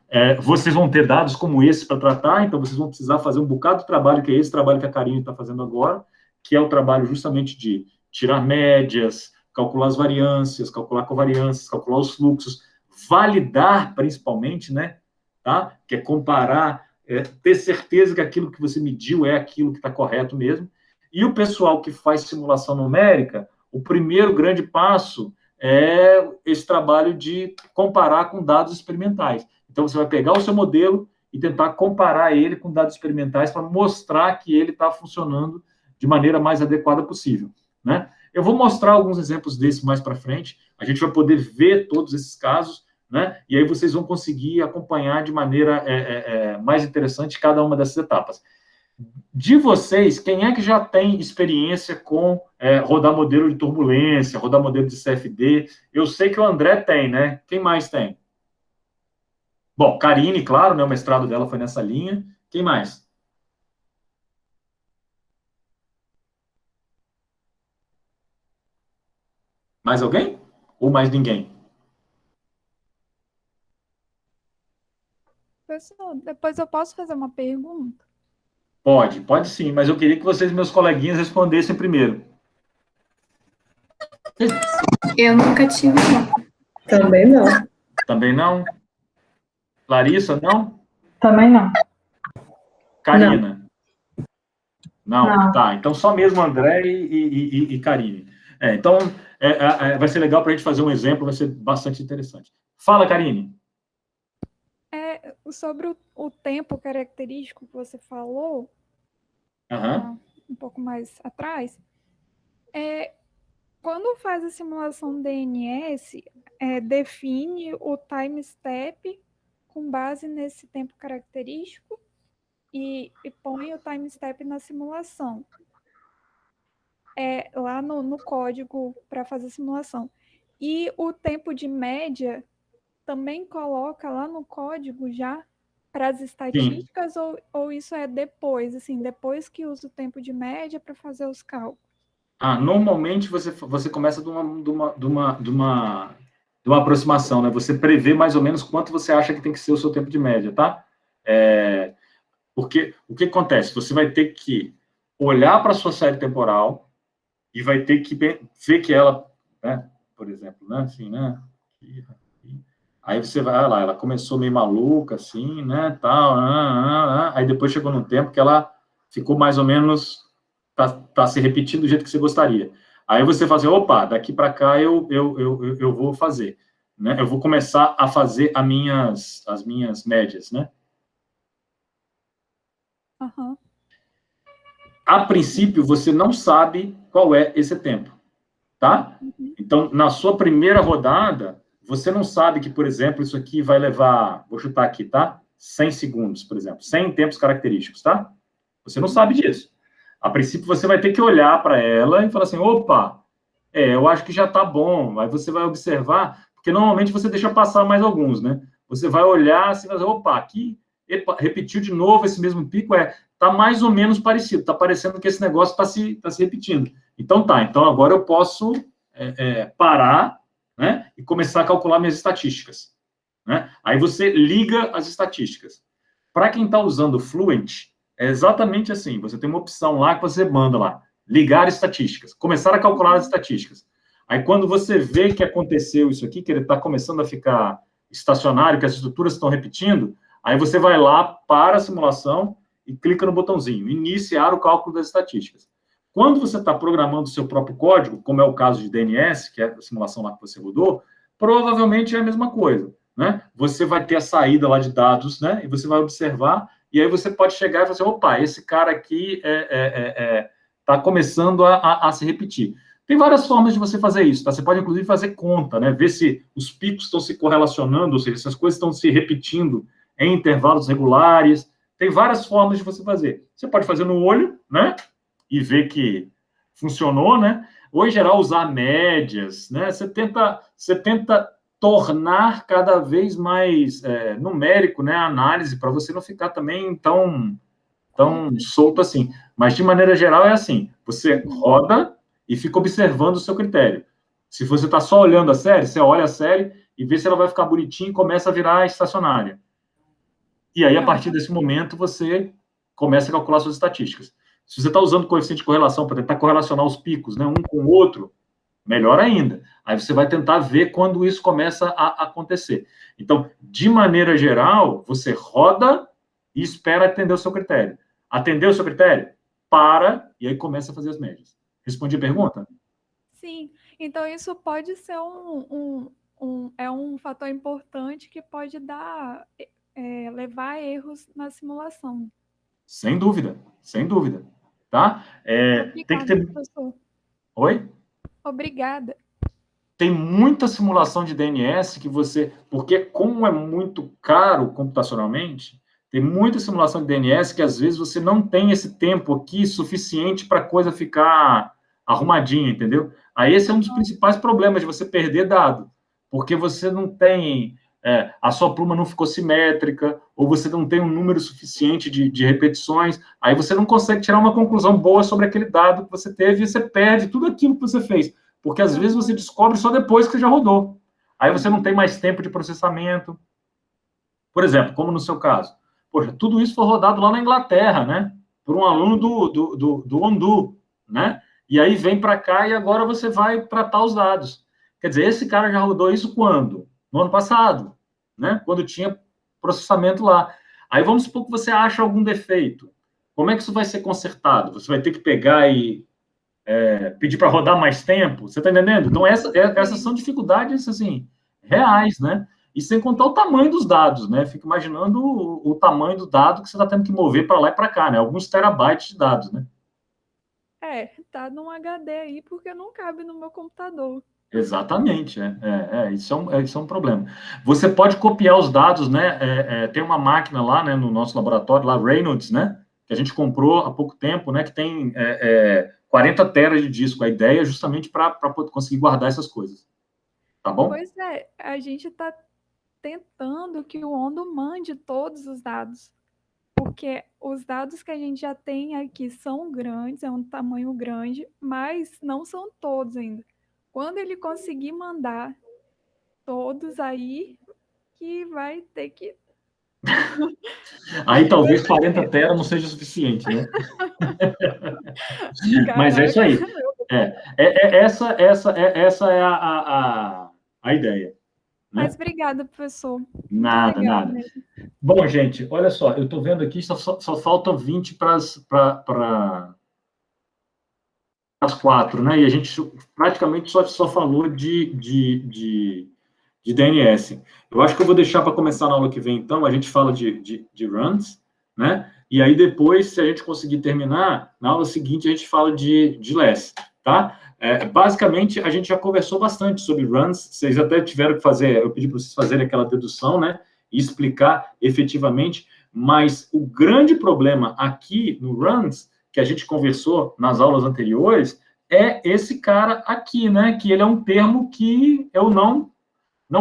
vocês vão ter dados como esse para tratar, então vocês vão precisar fazer um bocado de trabalho, que é esse trabalho que a Karine está fazendo agora, que é o trabalho justamente de tirar médias, calcular as variâncias, calcular covariâncias, calcular os fluxos, validar, principalmente, né, tá? Que é comparar, ter certeza que aquilo que você mediu é aquilo que está correto mesmo. E o pessoal que faz simulação numérica, o primeiro grande passo é esse trabalho de comparar com dados experimentais. Então, você vai pegar o seu modelo e tentar comparar ele com dados experimentais para mostrar que ele está funcionando de maneira mais adequada possível, né? Eu vou mostrar alguns exemplos desses mais para frente, a gente vai poder ver todos esses casos, né? E aí vocês vão conseguir acompanhar de maneira mais interessante cada uma dessas etapas. De vocês, quem é que já tem experiência com rodar modelo de turbulência, rodar modelo de CFD? Eu sei que o André tem, né? Quem mais tem? Bom, Karine, claro, né? O mestrado dela foi nessa linha. Quem mais? Mais alguém? Ou mais ninguém? Pessoal, depois eu posso fazer uma pergunta? Pode sim, mas eu queria que vocês, meus coleguinhas, respondessem primeiro. Eu nunca tive, não. Também não. Também não? Larissa, não? Também não. Karina? Não? Não. Tá, então só mesmo André e Karine. Então, vai ser legal para a gente fazer um exemplo, vai ser bastante interessante. Fala, Karine. Sobre o tempo característico que você falou, um pouco mais atrás, quando faz a simulação DNS, define o time step com base nesse tempo característico e põe o time step na simulação. Lá no código para fazer a simulação. E o tempo de média também coloca lá no código já para as estatísticas, ou isso é depois, assim, depois que usa o tempo de média para fazer os cálculos? Normalmente você começa de uma aproximação, né? Você prevê mais ou menos quanto você acha que tem que ser o seu tempo de média, tá? Porque o que acontece? Você vai ter que olhar para a sua série temporal e vai ter que ver que ela, né, por exemplo, né, assim, né? Aí você vai lá, ela começou meio maluca, assim, né, tal, aí depois chegou num tempo que ela ficou mais ou menos, tá se repetindo do jeito que você gostaria. Aí você fala assim, opa, daqui para cá eu vou fazer, né, eu vou começar a fazer as minhas médias, né. A princípio, você não sabe qual é esse tempo, tá? Então, na sua primeira rodada, você não sabe que, por exemplo, isso aqui vai levar, vou chutar aqui, tá? 100 segundos, por exemplo, 100 tempos característicos, tá? Você não sabe disso. A princípio, você vai ter que olhar para ela e falar assim, opa, eu acho que já tá bom. Aí você vai observar, porque normalmente você deixa passar mais alguns, né? Você vai olhar e vai dizer, opa, aqui repetiu de novo esse mesmo pico, tá mais ou menos parecido, tá parecendo que esse negócio tá se repetindo. Então agora eu posso parar, né, e começar a calcular minhas estatísticas, né? Aí você liga as estatísticas. Para quem está usando o Fluent, é exatamente assim, você tem uma opção lá que você manda lá, ligar estatísticas, começar a calcular as estatísticas. Aí quando você vê que aconteceu isso aqui, que ele está começando a ficar estacionário, que as estruturas estão repetindo, aí você vai lá para a simulação e clica no botãozinho, iniciar o cálculo das estatísticas. Quando você está programando o seu próprio código, como é o caso de DNS, que é a simulação lá que você rodou, provavelmente é a mesma coisa, né? Você vai ter a saída lá de dados, né? E você vai observar, e aí você pode chegar e falar assim, opa, esse cara aqui está começando a se repetir. Tem várias formas de você fazer isso, tá? Você pode, inclusive, fazer conta, né? Ver se os picos estão se correlacionando, ou seja, se as coisas estão se repetindo em intervalos regulares. Tem várias formas de você fazer. Você pode fazer no olho, né? E ver que funcionou, né? ou em geral usar médias, né? Você tenta tornar cada vez mais numérico, né, a análise, para você não ficar também tão solto assim. Mas, de maneira geral, é assim, você roda e fica observando o seu critério. Se você está só olhando a série, você olha a série e vê se ela vai ficar bonitinha e começa a virar estacionária. E aí, a partir desse momento, você começa a calcular suas estatísticas. Se você está usando coeficiente de correlação para tentar correlacionar os picos, né, um com o outro, melhor ainda. Aí você vai tentar ver quando isso começa a acontecer. Então, de maneira geral, você roda e espera atender o seu critério. Atendeu o seu critério? Para, e aí começa a fazer as médias. Respondi a pergunta? Sim. Então, isso pode ser um fator importante que pode levar a erros na simulação. Sem dúvida, sem dúvida. Tá? Tem que ter... Professor. Oi? Obrigada. Tem muita simulação de DNS que você... Porque como é muito caro computacionalmente, tem muita simulação de DNS que, às vezes, você não tem esse tempo aqui suficiente para a coisa ficar arrumadinha, entendeu? Aí esse é um dos principais problemas de você perder dado, porque você não tem... a sua pluma não ficou simétrica, ou você não tem um número suficiente de repetições, aí você não consegue tirar uma conclusão boa sobre aquele dado que você teve e você perde tudo aquilo que você fez. Porque, às vezes, você descobre só depois que você já rodou. Aí você não tem mais tempo de processamento. Por exemplo, como no seu caso. Poxa, tudo isso foi rodado lá na Inglaterra, né? Por um aluno do ONDU, né? E aí vem para cá e agora você vai tratar os dados. Quer dizer, esse cara já rodou isso quando? No ano passado, né? Quando tinha processamento lá. Aí vamos supor que você acha algum defeito. Como é que isso vai ser consertado? Você vai ter que pegar e pedir para rodar mais tempo, você está entendendo? Então, essas são dificuldades, assim, reais, né? E sem contar o tamanho dos dados, né? Fico imaginando o tamanho do dado que você está tendo que mover para lá e para cá, né? Alguns terabytes de dados, né? Tá num HD aí porque não cabe no meu computador. Exatamente, isso é um problema. Você pode copiar os dados, né? Tem uma máquina lá, né, no nosso laboratório, lá, Reynolds, né? Que a gente comprou há pouco tempo, né? Que tem 40 teras de disco. A ideia é justamente para conseguir guardar essas coisas. Tá bom? Pois é, a gente está tentando que o Ondo mande todos os dados. Porque os dados que a gente já tem aqui são grandes, é um tamanho grande, mas não são todos ainda. Quando ele conseguir mandar todos aí, que vai ter que... Aí talvez 40 teras não seja suficiente, né? Mas é isso aí. Essa é a ideia. Né? Mas obrigada, professor. Nada. Mesmo. Bom, gente, olha só, eu estou vendo aqui, só faltam 20 para as 4, né? E a gente praticamente só falou de DNS. Eu acho que eu vou deixar para começar na aula que vem, então, a gente fala de runs, né? E aí depois, se a gente conseguir terminar, na aula seguinte a gente fala de less, tá? Basicamente, a gente já conversou bastante sobre runs, vocês até tiveram que fazer, eu pedi para vocês fazerem aquela dedução, né? E explicar efetivamente, mas o grande problema aqui no runs, que a gente conversou nas aulas anteriores, é esse cara aqui, né? Que ele é um termo que eu não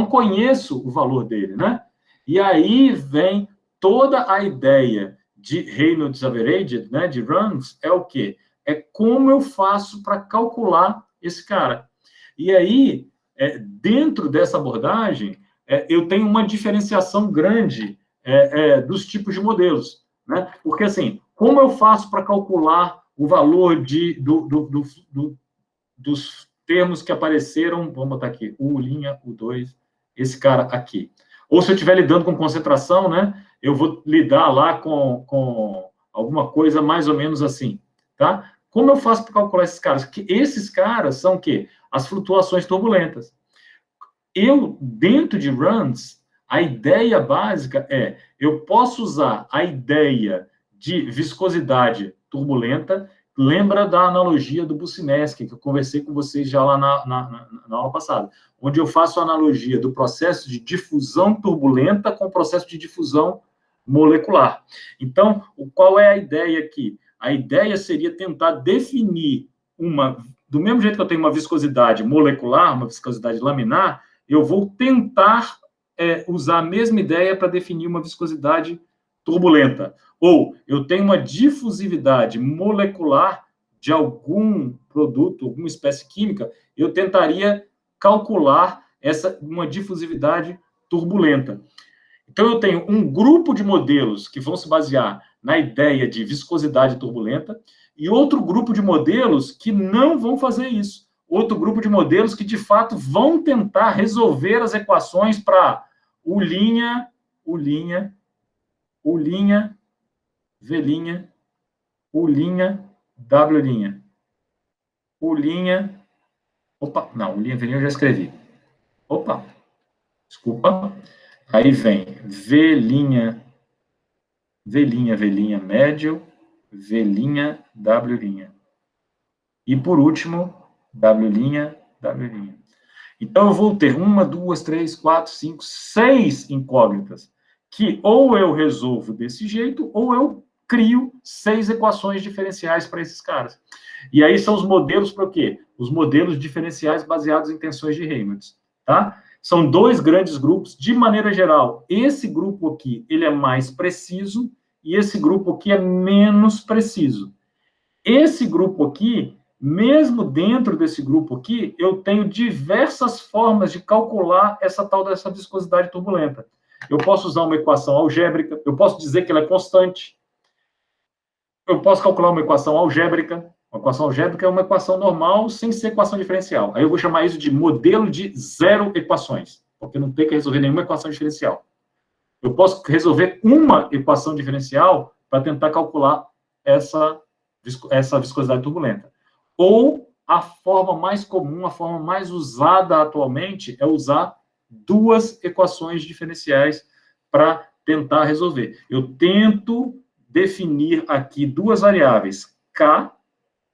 conheço o valor dele, né? E aí vem toda a ideia de Reynolds Averaged, né, de runs, é o quê? É como eu faço para calcular esse cara. E aí, dentro dessa abordagem, eu tenho uma diferenciação grande dos tipos de modelos, né? Porque, assim, como eu faço para calcular o valor dos termos que apareceram, vamos botar aqui, U', U2, esse cara aqui. Ou se eu estiver lidando com concentração, né, eu vou lidar lá com alguma coisa mais ou menos assim, tá? Como eu faço para calcular esses caras? Que esses caras são o quê? As flutuações turbulentas. Dentro de runs, a ideia básica eu posso usar a ideia de viscosidade turbulenta. Lembra da analogia do Bucinski, que eu conversei com vocês já lá na aula passada, onde eu faço a analogia do processo de difusão turbulenta com o processo de difusão molecular. Então, qual é a ideia aqui? A ideia seria tentar definir uma do mesmo jeito que eu tenho uma viscosidade molecular, uma viscosidade laminar, eu vou tentar usar a mesma ideia para definir uma viscosidade turbulenta. Ou eu tenho uma difusividade molecular de algum produto, alguma espécie química, eu tentaria calcular uma difusividade turbulenta. Então, eu tenho um grupo de modelos que vão se basear na ideia de viscosidade turbulenta e outro grupo de modelos que não vão fazer isso. Outro grupo de modelos que, de fato, vão tentar resolver as equações para U', U', U', V', U', W'. U', opa, não, U', V' eu já escrevi. Opa, desculpa. Aí vem V', médio, V', W'. E, por último, W'. Então, eu vou ter 1, 2, 3, 4, 5, 6 incógnitas, que ou eu resolvo desse jeito, ou eu crio 6 equações diferenciais para esses caras. E aí são os modelos para o quê? Os modelos diferenciais baseados em tensões de Raymonds, tá? São 2 grandes grupos. De maneira geral, esse grupo aqui, ele é mais preciso, e esse grupo aqui é menos preciso. Esse grupo aqui, mesmo dentro desse grupo aqui, eu tenho diversas formas de calcular essa viscosidade turbulenta. Eu posso usar uma equação algébrica, eu posso dizer que ela é constante, eu posso calcular uma equação algébrica. Uma equação algébrica é uma equação normal sem ser equação diferencial. Aí eu vou chamar isso de modelo de 0 equações, porque não tem que resolver nenhuma equação diferencial. Eu posso resolver uma equação diferencial para tentar calcular essa viscosidade turbulenta. Ou a forma mais comum, a forma mais usada atualmente é usar 2 equações diferenciais para tentar resolver. Eu tento definir aqui 2 variáveis, K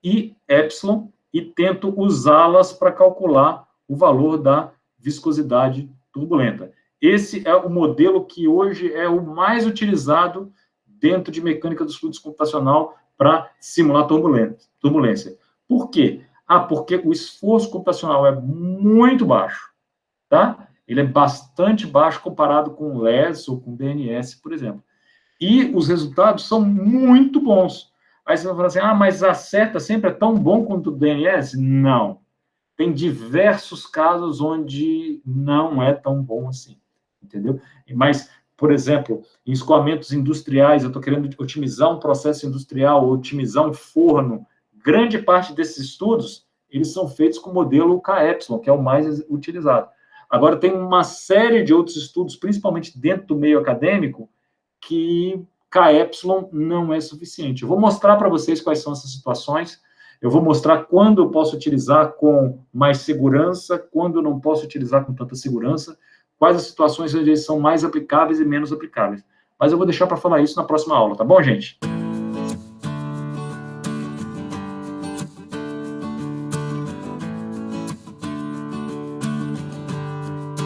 e epsilon, e tento usá-las para calcular o valor da viscosidade turbulenta. Esse é o modelo que hoje é o mais utilizado dentro de mecânica dos fluidos computacional para simular turbulência. Por quê? Porque o esforço computacional é muito baixo, tá? Ele é bastante baixo comparado com o LES ou com o DNS, por exemplo. E os resultados são muito bons. Aí você vai falar assim, mas a seta sempre é tão bom quanto o DNS? Não. Tem diversos casos onde não é tão bom assim, entendeu? Mas, por exemplo, em escoamentos industriais, eu estou querendo otimizar um processo industrial, otimizar um forno, grande parte desses estudos, eles são feitos com o modelo KY, que é o mais utilizado. Agora, tem uma série de outros estudos, principalmente dentro do meio acadêmico, que KY não é suficiente. Eu vou mostrar para vocês quais são essas situações, eu vou mostrar quando eu posso utilizar com mais segurança, quando eu não posso utilizar com tanta segurança, quais as situações onde eles são mais aplicáveis e menos aplicáveis. Mas eu vou deixar para falar isso na próxima aula, tá bom, gente?